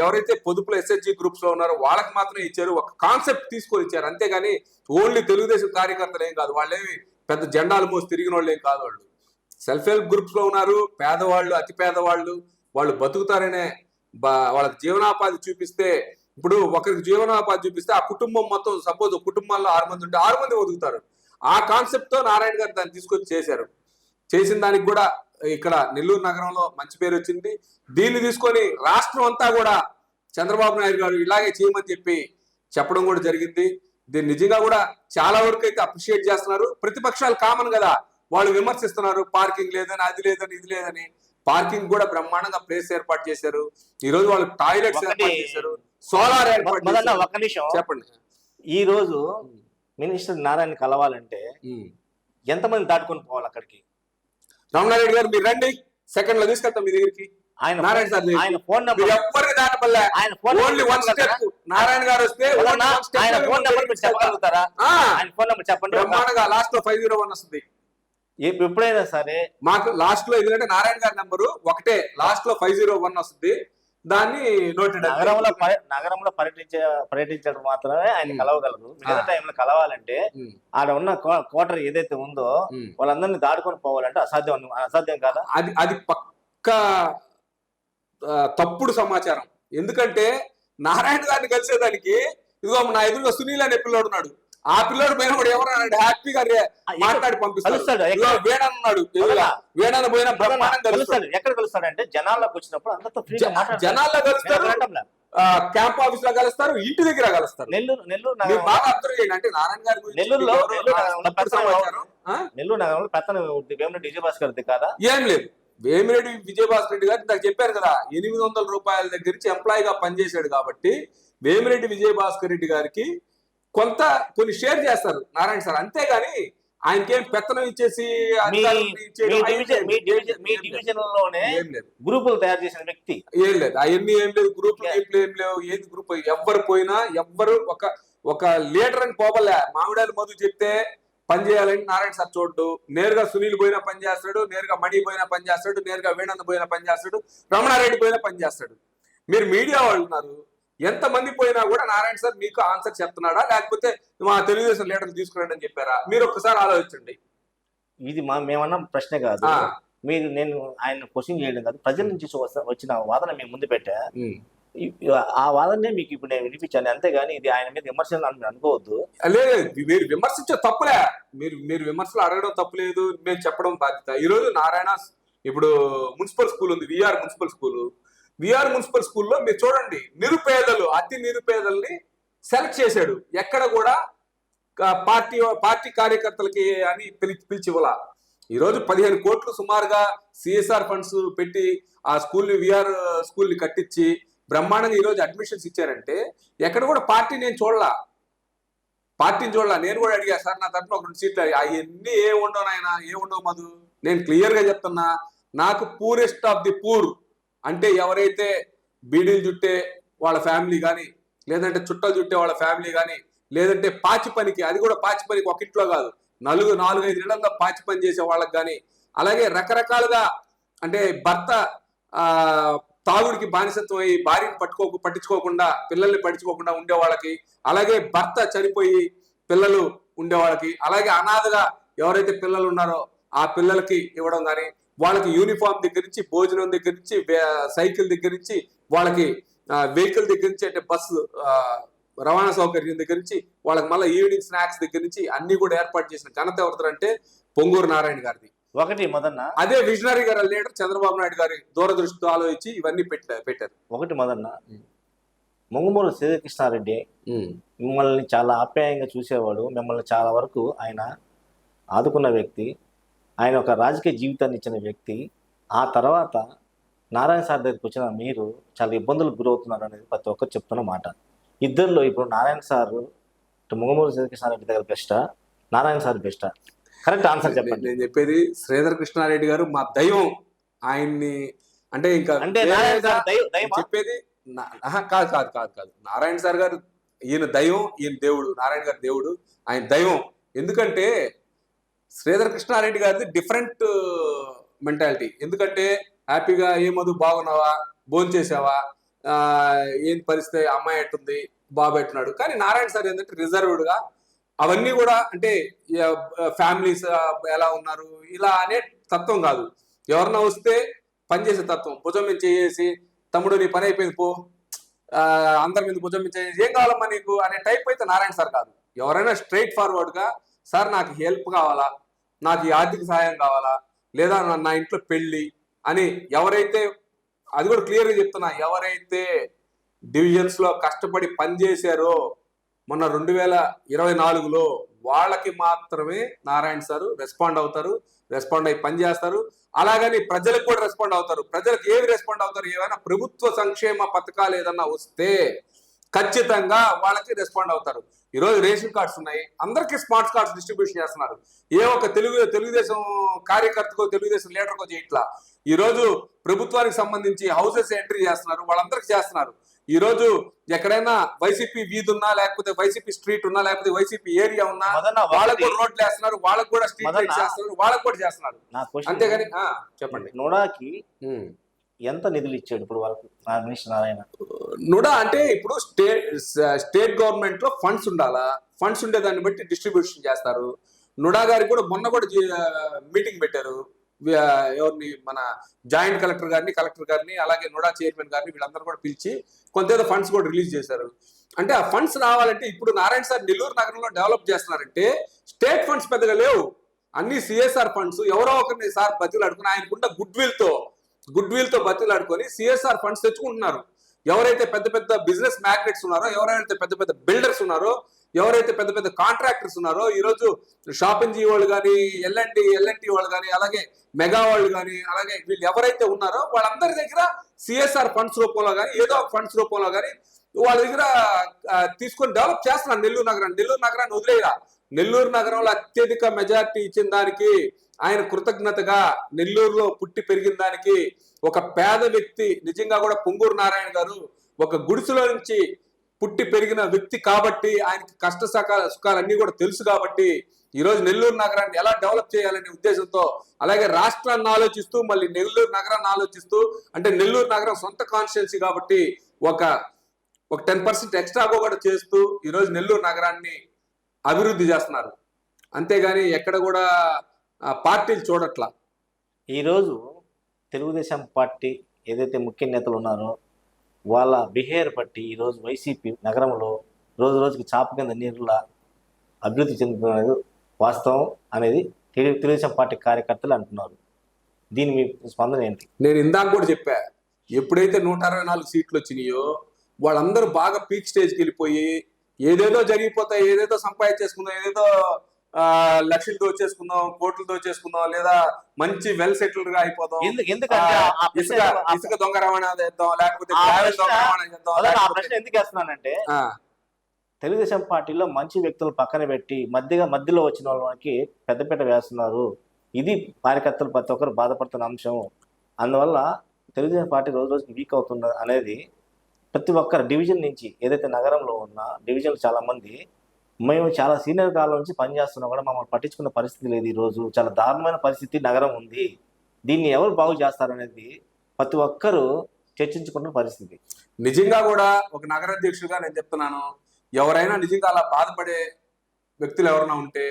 ఎవరైతే పొదుపులో ఎస్హెచ్జి గ్రూప్స్ లో ఉన్నారో వాళ్ళకి మాత్రమే ఇచ్చారు. ఒక కాన్సెప్ట్ తీసుకొని ఇచ్చారు, అంతేగాని ఓన్లీ తెలుగుదేశం కార్యకర్తలు ఏం కాదు. వాళ్ళేమి పెద్ద జెండాలు మోసి తిరిగిన వాళ్ళు ఏం కాదు. వాళ్ళు సెల్ఫ్ హెల్ప్ గ్రూప్స్ లో ఉన్నారు, పేదవాళ్ళు, అతి పేదవాళ్ళు, వాళ్ళు బతుకుతారనే వాళ్ళకి జీవనోపాధి చూపిస్తే, ఇప్పుడు ఒకరికి జీవనోపాధి చూపిస్తే ఆ కుటుంబం మొత్తం, సపోజ్ కుటుంబాల్లో 6 మంది ఉంటే 6 మంది బతుకుతారు. ఆ కాన్సెప్ట్ తో నారాయణ గారు దాన్ని తీసుకొచ్చి చేశారు. చేసిన దానికి కూడా ఇక్కడ నెల్లూరు నగరంలో మంచి పేరు వచ్చింది. దీన్ని తీసుకొని రాష్ట్రం అంతా కూడా చంద్రబాబు నాయుడు గారు ఇలాగే చేయమని చెప్పి చెప్పడం కూడా జరిగింది. దీన్ని నిజంగా కూడా చాలా వరకు అయితే అప్రిషియేట్ చేస్తున్నారు. ప్రతిపక్షాలు కామన్ కదా, వాళ్ళు విమర్శిస్తున్నారు, పార్కింగ్ లేదని, అది లేదని, ఇది లేదని. పార్కింగ్ కూడా బ్రహ్మాండంగా ప్లేస్ ఏర్పాటు చేశారు. ఈ రోజు వాళ్ళు టాయిలెట్స్ ఏర్పాటు చేశారు, సోలార్ ఏర్పాటు చేశారు. ఒక్క నిమిషం చెప్పండి. ఈ రోజు మినిస్టర్ నారాయణ కలవాలంటే ఎంతమంది దాటుకొని పోవాలి అక్కడికి? రమణారెడ్డి గారు మీరు రండి, సెకండ్ లో తీసుకెళ్తాం మీ దగ్గరికి. ఆయన ఫోన్ నెంబర్ ఎవరికి దాటపల్లే, ఓన్లీ వన్ స్టెప్. నారాయణ గారు వస్తే ఆయన ఫోన్ నెంబర్ మీరు చెప్పగలుగుతారా? ఆయన ఫోన్ నెంబర్ చెప్పండి. బ్రహ్మాండంగా లాస్ట్ లో 501 వస్తుంది. ఎప్పుడైనా సరే మాకు లాస్ట్ లో, ఎందుకంటే నారాయణ గారి నెంబరు ఒకటే, లాస్ట్ లో 501 వస్తుంది. దాన్ని నోటెడ్. నగరంలో పర్యటించడం మాత్రమే ఆయన కలవగలరు. మిగతా టైంలో కలవాలంటే ఆడ ఉన్న కోటర్ ఏదైతే ఉందో వాళ్ళందరినీ దాడుకొని పోవాలంటే అసాధ్యం కాదా? అది పక్క తప్పుడు సమాచారం. ఎందుకంటే నారాయణ గారిని కలిసేదానికి ఇదిగో నా ఎదురుగా సునీల్ అనే పిల్లోడు ఉన్నాడు. ఆ పిల్లోడు పైన కూడా ఎవరన్నాడు హ్యాపీగా మాట్లాడి పంపిస్తాడు. వేడన్నాడు, వేడన్న పోయిన బ్రహ్మాండం కలుస్తాడు. ఎక్కడ కలుస్తాడంటే జనాల్లోకి వచ్చినప్పుడు అందరితో జనాల్లో కలుస్తారు, క్యాంప్ ఆఫీస్ లో కలుస్తారు, ఇంటి దగ్గర కలుస్తారు. నెల్లూరు బాగా అబ్జర్వ్ చేయండి. అంటే నారాయణ గారి నెల్లూరు నగరంలో పెత్తన వేమిరెడ్డి విజయభాస్కర్ కాదా? ఏం లేదు. వేమిరెడ్డి విజయభాస్కర్ రెడ్డి గారు నాకు చెప్పారు కదా, 800 రూపాయల దగ్గర నుంచి ఎంప్లాయీగా పనిచేశాడు కాబట్టి వేమిరెడ్డి విజయభాస్కర్ రెడ్డి గారికి కొన్ని షేర్ చేస్తారు నారాయణ సార్. అంతేగాని ఆయనకేం పెత్తనం ఇచ్చేసి గ్రూపులు తయారు చేసిన వ్యక్తి ఏం లేదు. అవన్నీ ఏం లేదు, గ్రూపులు ఏం లేవు. ఏది గ్రూప్? ఎవ్వరు పోయినా ఎవ్వరు ఒక లీడర్ అని పోవలే. మామిడాలు మధు చెప్తే పని చేయాలని నారాయణ సార్ చూడ్డు. నేరుగా సునీల్ పోయినా పని చేస్తాడు, నేరుగా మణి పోయినా పని చేస్తాడు, నేరుగా వేణంద పోయినా పని చేస్తాడు, రమణారెడ్డి పోయినా పని చేస్తాడు. మీరు మీడియా వాళ్ళు ఉన్నారు, ఎంతమంది పోయినా కూడా నారాయణ సార్ మీకు ఆన్సర్ చెప్తున్నాడా, లేకపోతే మా తెలుగుదేశం లీడర్లు తీసుకురండి అని చెప్పారా? మీరు ఒక్కసారి ఆలోచించండి. ఇది మేమన్నా ప్రశ్నే కాదు. నేను ఆయన క్వశ్చన్ చేయడం కాదు, ప్రజల నుంచి వచ్చిన వాదన మేము ముందు పెట్టా. ఆ వాదనే మీకు ఇప్పుడు నేను వినిపించాను, అంతేగాని ఇది ఆయన మీద విమర్శలు అనుకోవద్దు. లేదు, మీరు విమర్శించే తప్పులే. మీరు విమర్శలు అడగడం తప్పులేదు, మేము చెప్పడం బాధ్యత. ఈ రోజు నారాయణ ఇప్పుడు మున్సిపల్ స్కూల్ ఉంది, VR municipal school. VR municipal స్కూల్లో మీరు చూడండి, నిరుపేదలు, అతి నిరుపేదల్ని సెలెక్ట్ చేశాడు. ఎక్కడ కూడా పార్టీ కార్యకర్తలకి అని పిలిచివ్వాల. ఈరోజు 15 కోట్లు సుమారుగా సిఎస్ఆర్ ఫండ్స్ పెట్టి ఆ స్కూల్ని, విఆర్ స్కూల్ని కట్టించి బ్రహ్మాండంగా ఈరోజు అడ్మిషన్స్ ఇచ్చారంటే ఎక్కడ కూడా పార్టీని చూడలా. నేను కూడా అడిగా, సార్ నా తరఫున ఒక 2 సీట్లు, అవన్నీ ఏముండవు నాయన, ఏముండవు మధు. నేను క్లియర్ గా చెప్తున్నా, నాకు పూరెస్ట్ ఆఫ్ ది పూర్ అంటే ఎవరైతే బీడీలు చుట్టే వాళ్ళ ఫ్యామిలీ కానీ, లేదంటే చుట్టలు చుట్టే వాళ్ళ ఫ్యామిలీ కానీ, లేదంటే పాచి పనికి, అది కూడా పాచి పనికి ఒక ఇంట్లో కాదు, 4-5 ఇళ్లలో పాచి పని చేసే వాళ్ళకి కానీ, అలాగే రకరకాలుగా అంటే భర్త తాగుడికి బానిసత్వం అయ్యి భార్యను పట్టించుకోకుండా, పిల్లల్ని పట్టించుకోకుండా ఉండే వాళ్ళకి, అలాగే భర్త చనిపోయి పిల్లలు ఉండే వాళ్ళకి, అలాగే అనాథగా ఎవరైతే పిల్లలు ఉన్నారో ఆ పిల్లలకి ఇవ్వడం కానీ, వాళ్ళకి యూనిఫామ్ దగ్గర నుంచి, భోజనం దగ్గర నుంచి, సైకిల్ దగ్గర నుంచి, వాళ్ళకి వెహికల్ దగ్గర నుంచి, అంటే బస్సు రవాణా సౌకర్యం దగ్గర నుంచి, వాళ్ళకి మళ్ళీ ఈవినింగ్ స్నాక్స్ దగ్గర నుంచి అన్ని కూడా ఏర్పాటు చేసిన ఘనత ఎవరుతారంటే పొంగూరు నారాయణ గారిది. ఒకటి మొదన్న అదే విజనరీ గారి లీడర్ చంద్రబాబు నాయుడు గారి దూరదృష్టితో ఆలోచించి ఇవన్నీ పెట్టారు. ఒకటి మొదన్న, మొంగుమూరు శ్రీకృష్ణారెడ్డి మిమ్మల్ని చాలా ఆప్యాయంగా చూసేవాడు, మిమ్మల్ని చాలా వరకు ఆయన ఆదుకున్న వ్యక్తి, ఆయన ఒక రాజకీయ జీవితాన్ని ఇచ్చిన వ్యక్తి. ఆ తర్వాత నారాయణ సార్ దగ్గరికి వచ్చిన మీరు చాలా ఇబ్బందులకు గురవుతున్నారు అనేది ప్రతి ఒక్కరు చెప్తున్న మాట. ఇద్దరిలో ఇప్పుడు నారాయణ సార్ మొంగుమూరు శ్రీకృష్ణారెడ్డి దగ్గర బెస్టా, నారాయణ సార్ బెస్టా? కరెక్ట్ ఆన్సర్ చెప్పండి. నేను చెప్పేది శ్రీధర్ కృష్ణారెడ్డి గారు మా దైవం. ఆయన్ని అంటే ఇంకా చెప్పేది కాదు. నారాయణ సార్ గారు ఈయన దైవం, ఈయన దేవుడు. నారాయణ గారు దేవుడు, ఆయన దైవం. ఎందుకంటే శ్రీధర్ కృష్ణారెడ్డి గారిది డిఫరెంట్ మెంటాలిటీ. ఎందుకంటే హ్యాపీగా ఏమదు, బాగున్నావా, భోజనం చేసావా, ఏంటి పరిస్థితి, అమ్మాయి ఎట్టుంది, బాబు ఎట్టున్నాడు. కానీ నారాయణ సార్ ఏంటంటే రిజర్వ్డ్ గా అవన్నీ కూడా, అంటే ఫ్యామిలీస్ ఎలా ఉన్నారు ఇలా అనే తత్వం కాదు. ఎవరన్నా వస్తే పనిచేసే తత్వం, భుజం మీద చేసి తమ్ముడు నీ పని అయిపోయింది పో, అందరి మీద భుజం మీద చేసి ఏం కావాలమ్మా నీకు అనే టైప్ అయితే నారాయణ సార్ కాదు. ఎవరైనా స్ట్రైట్ ఫార్వర్డ్గా సార్ నాకు హెల్ప్ కావాలా, నాకు ఈ ఆర్థిక సహాయం కావాలా, లేదా నా ఇంట్లో పెళ్ళి అని ఎవరైతే, అది కూడా క్లియర్గా చెప్తున్నా, ఎవరైతే డివిజన్స్ లో కష్టపడి పనిచేశారో మొన్న 2024లో వాళ్ళకి మాత్రమే నారాయణ సార్ రెస్పాండ్ అవుతారు, రెస్పాండ్ అయ్యి పనిచేస్తారు. అలాగని ప్రజలకు కూడా రెస్పాండ్ అవుతారు. ప్రజలకు ఏవి రెస్పాండ్ అవుతారు, ఏమైనా ప్రభుత్వ సంక్షేమ పథకాలు ఏదన్నా వస్తే ఖచ్చితంగా వాళ్ళకి రెస్పాండ్ అవుతారు. ఈరోజు రేషన్ కార్డ్స్ ఉన్నాయి, అందరికీ స్మార్ట్ కార్డ్స్ డిస్ట్రిబ్యూషన్ చేస్తున్నారు. ఏ ఒక్క తెలుగుదేశం కార్యకర్తకో తెలుగుదేశం లీడర్కో చేయట్లా. ఈరోజు ప్రభుత్వానికి సంబంధించి హౌసెస్ ఎంట్రీ చేస్తున్నారు, వాళ్ళందరికీ చేస్తున్నారు. ఈ రోజు ఎక్కడైనా వైసీపీ వీధి ఉన్నా, లేకపోతే వైసీపీ స్ట్రీట్ ఉన్నా, లేకపోతే వైసీపీ ఏరియా ఉన్నా వాళ్ళకు కూడా రోడ్లు వేస్తున్నారు, వాళ్ళకు కూడా స్ట్రీట్ లైట్స్ చేస్తున్నారు, వాళ్ళకు కూడా చేస్తున్నారు. అంతేగాని చెప్పండి, నుడాకి ఎంత నిధులు ఇచ్చాడు ఇప్పుడు వరకు మినిస్టర్ నారాయణ? నుడా అంటే ఇప్పుడు స్టేట్ గవర్నమెంట్ లో ఫండ్స్ ఉండాలా, ఫండ్స్ ఉండేదాన్ని బట్టి డిస్ట్రిబ్యూషన్ చేస్తారు. నుడా గారికి కూడా మొన్న కూడా మీటింగ్ పెట్టారు. ఎవరిని, మన జాయింట్ కలెక్టర్ గారిని అలాగే నుడా చైర్మన్ గారిని వీళ్ళందరూ కూడా పిలిచి కొంత ఫండ్స్ కూడా రిలీజ్ చేశారు. అంటే ఆ ఫండ్స్ రావాలంటే ఇప్పుడు నారాయణ సార్ నెల్లూరు నగరంలో డెవలప్ చేస్తున్నారంటే స్టేట్ ఫండ్స్ పెద్దగా లేవు, అన్ని సిఎస్ఆర్ ఫండ్స్. ఎవరో ఒకరిని సార్ బతిలాడుకుని ఆయనకున్న గుడ్ విల్ తో బతిలాడుకొని సిఎస్ఆర్ ఫండ్స్ తెచ్చుకుంటున్నారు. ఎవరైతే పెద్ద పెద్ద బిజినెస్ మ్యాగ్నెట్స్ ఉన్నారో, ఎవరైతే పెద్ద పెద్ద బిల్డర్స్ ఉన్నారో, ఎవరైతే పెద్ద పెద్ద కాంట్రాక్టర్స్ ఉన్నారో, ఈరోజు షాపింగ్ వాళ్ళు కానీ, ఎల్ఎన్టీ వాళ్ళు కానీ, అలాగే మెగా వాళ్ళు కానీ, అలాగే వీళ్ళు ఎవరైతే ఉన్నారో వాళ్ళందరి దగ్గర సిఎస్ఆర్ ఫండ్స్ రూపంలో కానీ, ఏదో ఒక ఫండ్స్ రూపంలో కానీ వాళ్ళ దగ్గర తీసుకొని డెవలప్ చేస్తున్నారు నెల్లూరు నగరాన్ని వదిలేయరా. నెల్లూరు నగరంలో అత్యధిక మెజార్టీ ఇచ్చిన దానికి ఆయన కృతజ్ఞతగా, నెల్లూరులో పుట్టి పెరిగిన దానికి, ఒక పేద వ్యక్తి నిజంగా కూడా పొంగూరు నారాయణ గారు ఒక గుడిసెలో నుంచి పుట్టి పెరిగిన వ్యక్తి కాబట్టి ఆయనకి కష్ట సుఖాలన్నీ కూడా తెలుసు కాబట్టి ఈరోజు నెల్లూరు నగరాన్ని ఎలా డెవలప్ చేయాలనే ఉద్దేశంతో, అలాగే రాష్ట్రాన్ని ఆలోచిస్తూ మళ్ళీ నెల్లూరు నగరాన్ని ఆలోచిస్తూ, అంటే నెల్లూరు నగరం సొంత కాన్స్టిట్యున్సీ కాబట్టి ఒక 10% ఎక్స్ట్రా కూడా చేస్తూ ఈరోజు నెల్లూరు నగరాన్ని అభివృద్ధి చేస్తున్నారు. అంతేగాని ఎక్కడ కూడా పార్టీలు చూడట్లా. ఈరోజు తెలుగుదేశం పార్టీ ఏదైతే ముఖ్య నేతలు ఉన్నారో వాళ్ళ బిహేవియర్ బట్టి ఈరోజు వైసీపీ నగరంలో రోజు రోజుకి చాప కింద నీరులా అభివృద్ధి చెందుతున్నది వాస్తవం అనేది తెలుగుదేశం పార్టీ కార్యకర్తలు అంటున్నారు. దీని మీ స్పందన ఏంటి? నేను ఇందాక కూడా చెప్పా, ఎప్పుడైతే 164 సీట్లు వచ్చినాయో వాళ్ళందరూ బాగా పీక్ స్టేజ్కి వెళ్ళిపోయి ఏదేదో జరిగిపోతాయి, ఏదేదో సంపాదించేసుకుందాం, ఏదేదో లక్షలు దోచేసుకుందాం, కోట్లు దోచేసుకుందాం, లేదా మంచి వెల్ సెటిల్డ్ గా అయిపోదాం, ఇసుక దొంగ రవాణా చేద్దాం, లేకపోతే ఎందుకు వేస్తున్నానంటే తెలుగుదేశం పార్టీలో మంచి వ్యక్తులు పక్కన పెట్టి మధ్యలో వచ్చిన వాళ్ళకి పెద్దపీట వేస్తున్నారు. ఇది కార్యకర్తలు ప్రతి ఒక్కరు బాధపడుతున్న అంశం. అందువల్ల తెలుగుదేశం పార్టీ రోజు రోజుకి వీక్ అవుతుంది అనేది ప్రతి ఒక్కరు డివిజన్ నుంచి, ఏదైతే నగరంలో ఉన్న డివిజన్లు చాలా మంది, మేము చాలా సీనియర్ కాలం నుంచి పనిచేస్తున్నాం కూడా మమ్మల్ని పట్టించుకున్న పరిస్థితి లేదు. ఈరోజు చాలా దారుణమైన పరిస్థితి నగరం ఉంది, దీన్ని ఎవరు బాగు చేస్తారనేది ప్రతి ఒక్కరూ చర్చించుకున్న పరిస్థితి. నిజంగా కూడా ఒక నగరాధ్యక్షుడిగా నేను చెప్తున్నాను, ఎవరైనా నిజంగా అలా బాధపడే వ్యక్తులు ఎవరైనా ఉంటే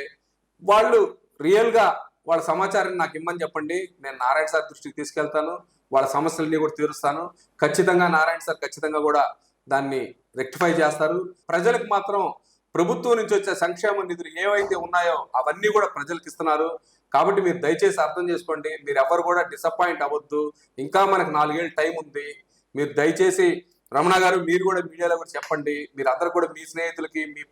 వాళ్ళు రియల్గా వాళ్ళ సమాచారాన్ని నాకు ఇమ్మని చెప్పండి, నేను నారాయణ సార్ దృష్టికి తీసుకెళ్తాను, వాళ్ళ సమస్యలన్నీ కూడా తీరుస్తాను. ఖచ్చితంగా నారాయణ సార్ ఖచ్చితంగా కూడా దాన్ని రెక్టిఫై చేస్తారు. ప్రజలకు మాత్రం ప్రభుత్వం నుంచి వచ్చే సంక్షేమ నిధులు ఏవైతే ఉన్నాయో అవన్నీ కూడా ప్రజలకు ఇస్తున్నారు. కాబట్టి మీరు దయచేసి అర్థం చేసుకోండి, మీరు ఎవరు కూడా డిసప్పాయింట్ అవ్వద్దు. ఇంకా మనకు 4 ఏళ్ళు టైం ఉంది. మీరు దయచేసి రమణ గారు, మీరు కూడా మీడియాలో కూడా చెప్పండి, మీరు అందరు కూడా మీ స్నేహితులకి, మీ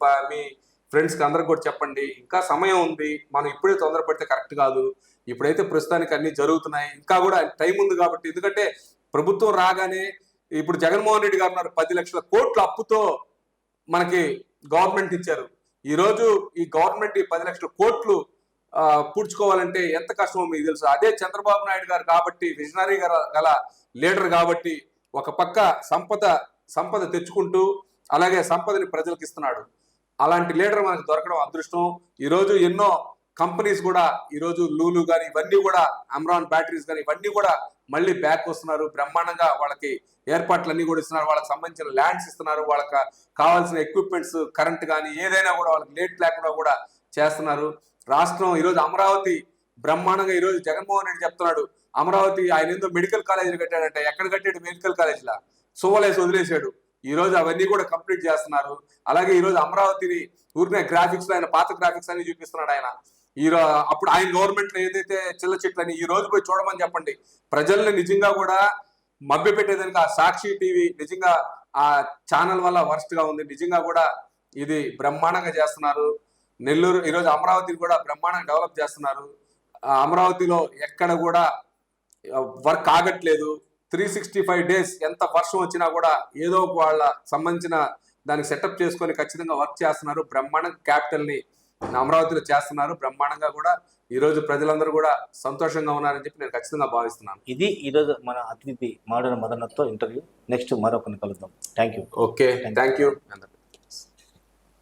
ఫ్రెండ్స్కి అందరికి కూడా చెప్పండి, ఇంకా సమయం ఉంది, మనం ఇప్పుడే తొందరపడితే కరెక్ట్ కాదు. ఇప్పుడైతే ప్రస్తుతానికి అన్ని జరుగుతున్నాయి, ఇంకా కూడా టైం ఉంది కాబట్టి. ఎందుకంటే ప్రభుత్వం రాగానే ఇప్పుడు జగన్మోహన్ రెడ్డి గారు ఉన్నారు, 10 లక్షల కోట్ల అప్పుతో మనకి గవర్నమెంట్ ఇచ్చారు. ఈరోజు ఈ గవర్నమెంట్ ఈ 10 లక్షల కోట్లు పూడ్చుకోవాలంటే ఎంత కష్టమో మీకు తెలుసు. అదే చంద్రబాబు నాయుడు గారు కాబట్టి, విజనరీ గల లీడర్ కాబట్టి, ఒక పక్క సంపద తెచ్చుకుంటూ అలాగే సంపదని ప్రజలకు ఇస్తున్నాడు. అలాంటి లీడర్ మనకు దొరకడం అదృష్టం. ఈరోజు ఎన్నో కంపెనీస్ కూడా, ఈరోజు లూలు కానీ ఇవన్నీ కూడా, అమ్రాన్ బ్యాటరీస్ కానీ ఇవన్నీ కూడా మళ్ళీ బ్యాక్ వస్తున్నారు. బ్రహ్మాండంగా వాళ్ళకి ఏర్పాట్లన్నీ కూడా ఇస్తున్నారు, వాళ్ళకి సంబంధించిన ల్యాండ్స్ ఇస్తున్నారు, వాళ్ళకి కావాల్సిన ఎక్విప్మెంట్స్, కరెంట్ కానీ ఏదైనా కూడా వాళ్ళకి లేట్ లేకుండా కూడా చేస్తున్నారు. రాష్ట్రం ఈరోజు అమరావతి బ్రహ్మాండంగా ఈ రోజు జగన్మోహన్ రెడ్డి చెప్తున్నాడు అమరావతి ఆయన ఏందో మెడికల్ కాలేజీలు కట్టాడంటే ఎక్కడ కట్టాడు మెడికల్ కాలేజీలా సోవలేసి వదిలేశాడు. ఈ రోజు అవన్నీ కూడా కంప్లీట్ చేస్తున్నారు. అలాగే ఈ రోజు అమరావతిని ఊరినే గ్రాఫిక్స్ లో ఆయన పాత గ్రాఫిక్స్ అని చూపిస్తున్నాడు ఆయన. అప్పుడు ఆయన గవర్నమెంట్ లో ఏదైతే చిల్ల చెట్లని ఈ రోజు పోయి చూడమని చెప్పండి. ప్రజల్ని నిజంగా కూడా మభ్య పెట్టేదానికి ఆ సాక్షి టీవీ నిజంగా ఆ ఛానల్ వల్ల వర్స్ట్ గా ఉంది. నిజంగా కూడా ఇది బ్రహ్మాండంగా చేస్తున్నారు. నెల్లూరు ఈరోజు అమరావతిని కూడా బ్రహ్మాండంగా డెవలప్ చేస్తున్నారు. అమరావతిలో ఎక్కడ కూడా వర్క్ ఆగట్లేదు. 365 days ఎంత వర్షం వచ్చినా కూడా ఏదో ఒక వాళ్ళ సంబంధించిన దానికి సెటప్ చేసుకొని ఖచ్చితంగా వర్క్ చేస్తున్నారు. బ్రహ్మాండంగా క్యాపిటల్ ని అమరావతిలో చేస్తున్నారు. బ్రహ్మాండంగా కూడా ఈ రోజు ప్రజలందరూ కూడా సంతోషంగా ఉన్నారని చెప్పి నేను ఖచ్చితంగా భావిస్తున్నాను. ఇది ఈ రోజు మన అతిథి మాడన మదనతో ఇంటర్వ్యూ. నెక్స్ట్ మరొకరిని కలుద్దాం. Thank you. Okay, thank you.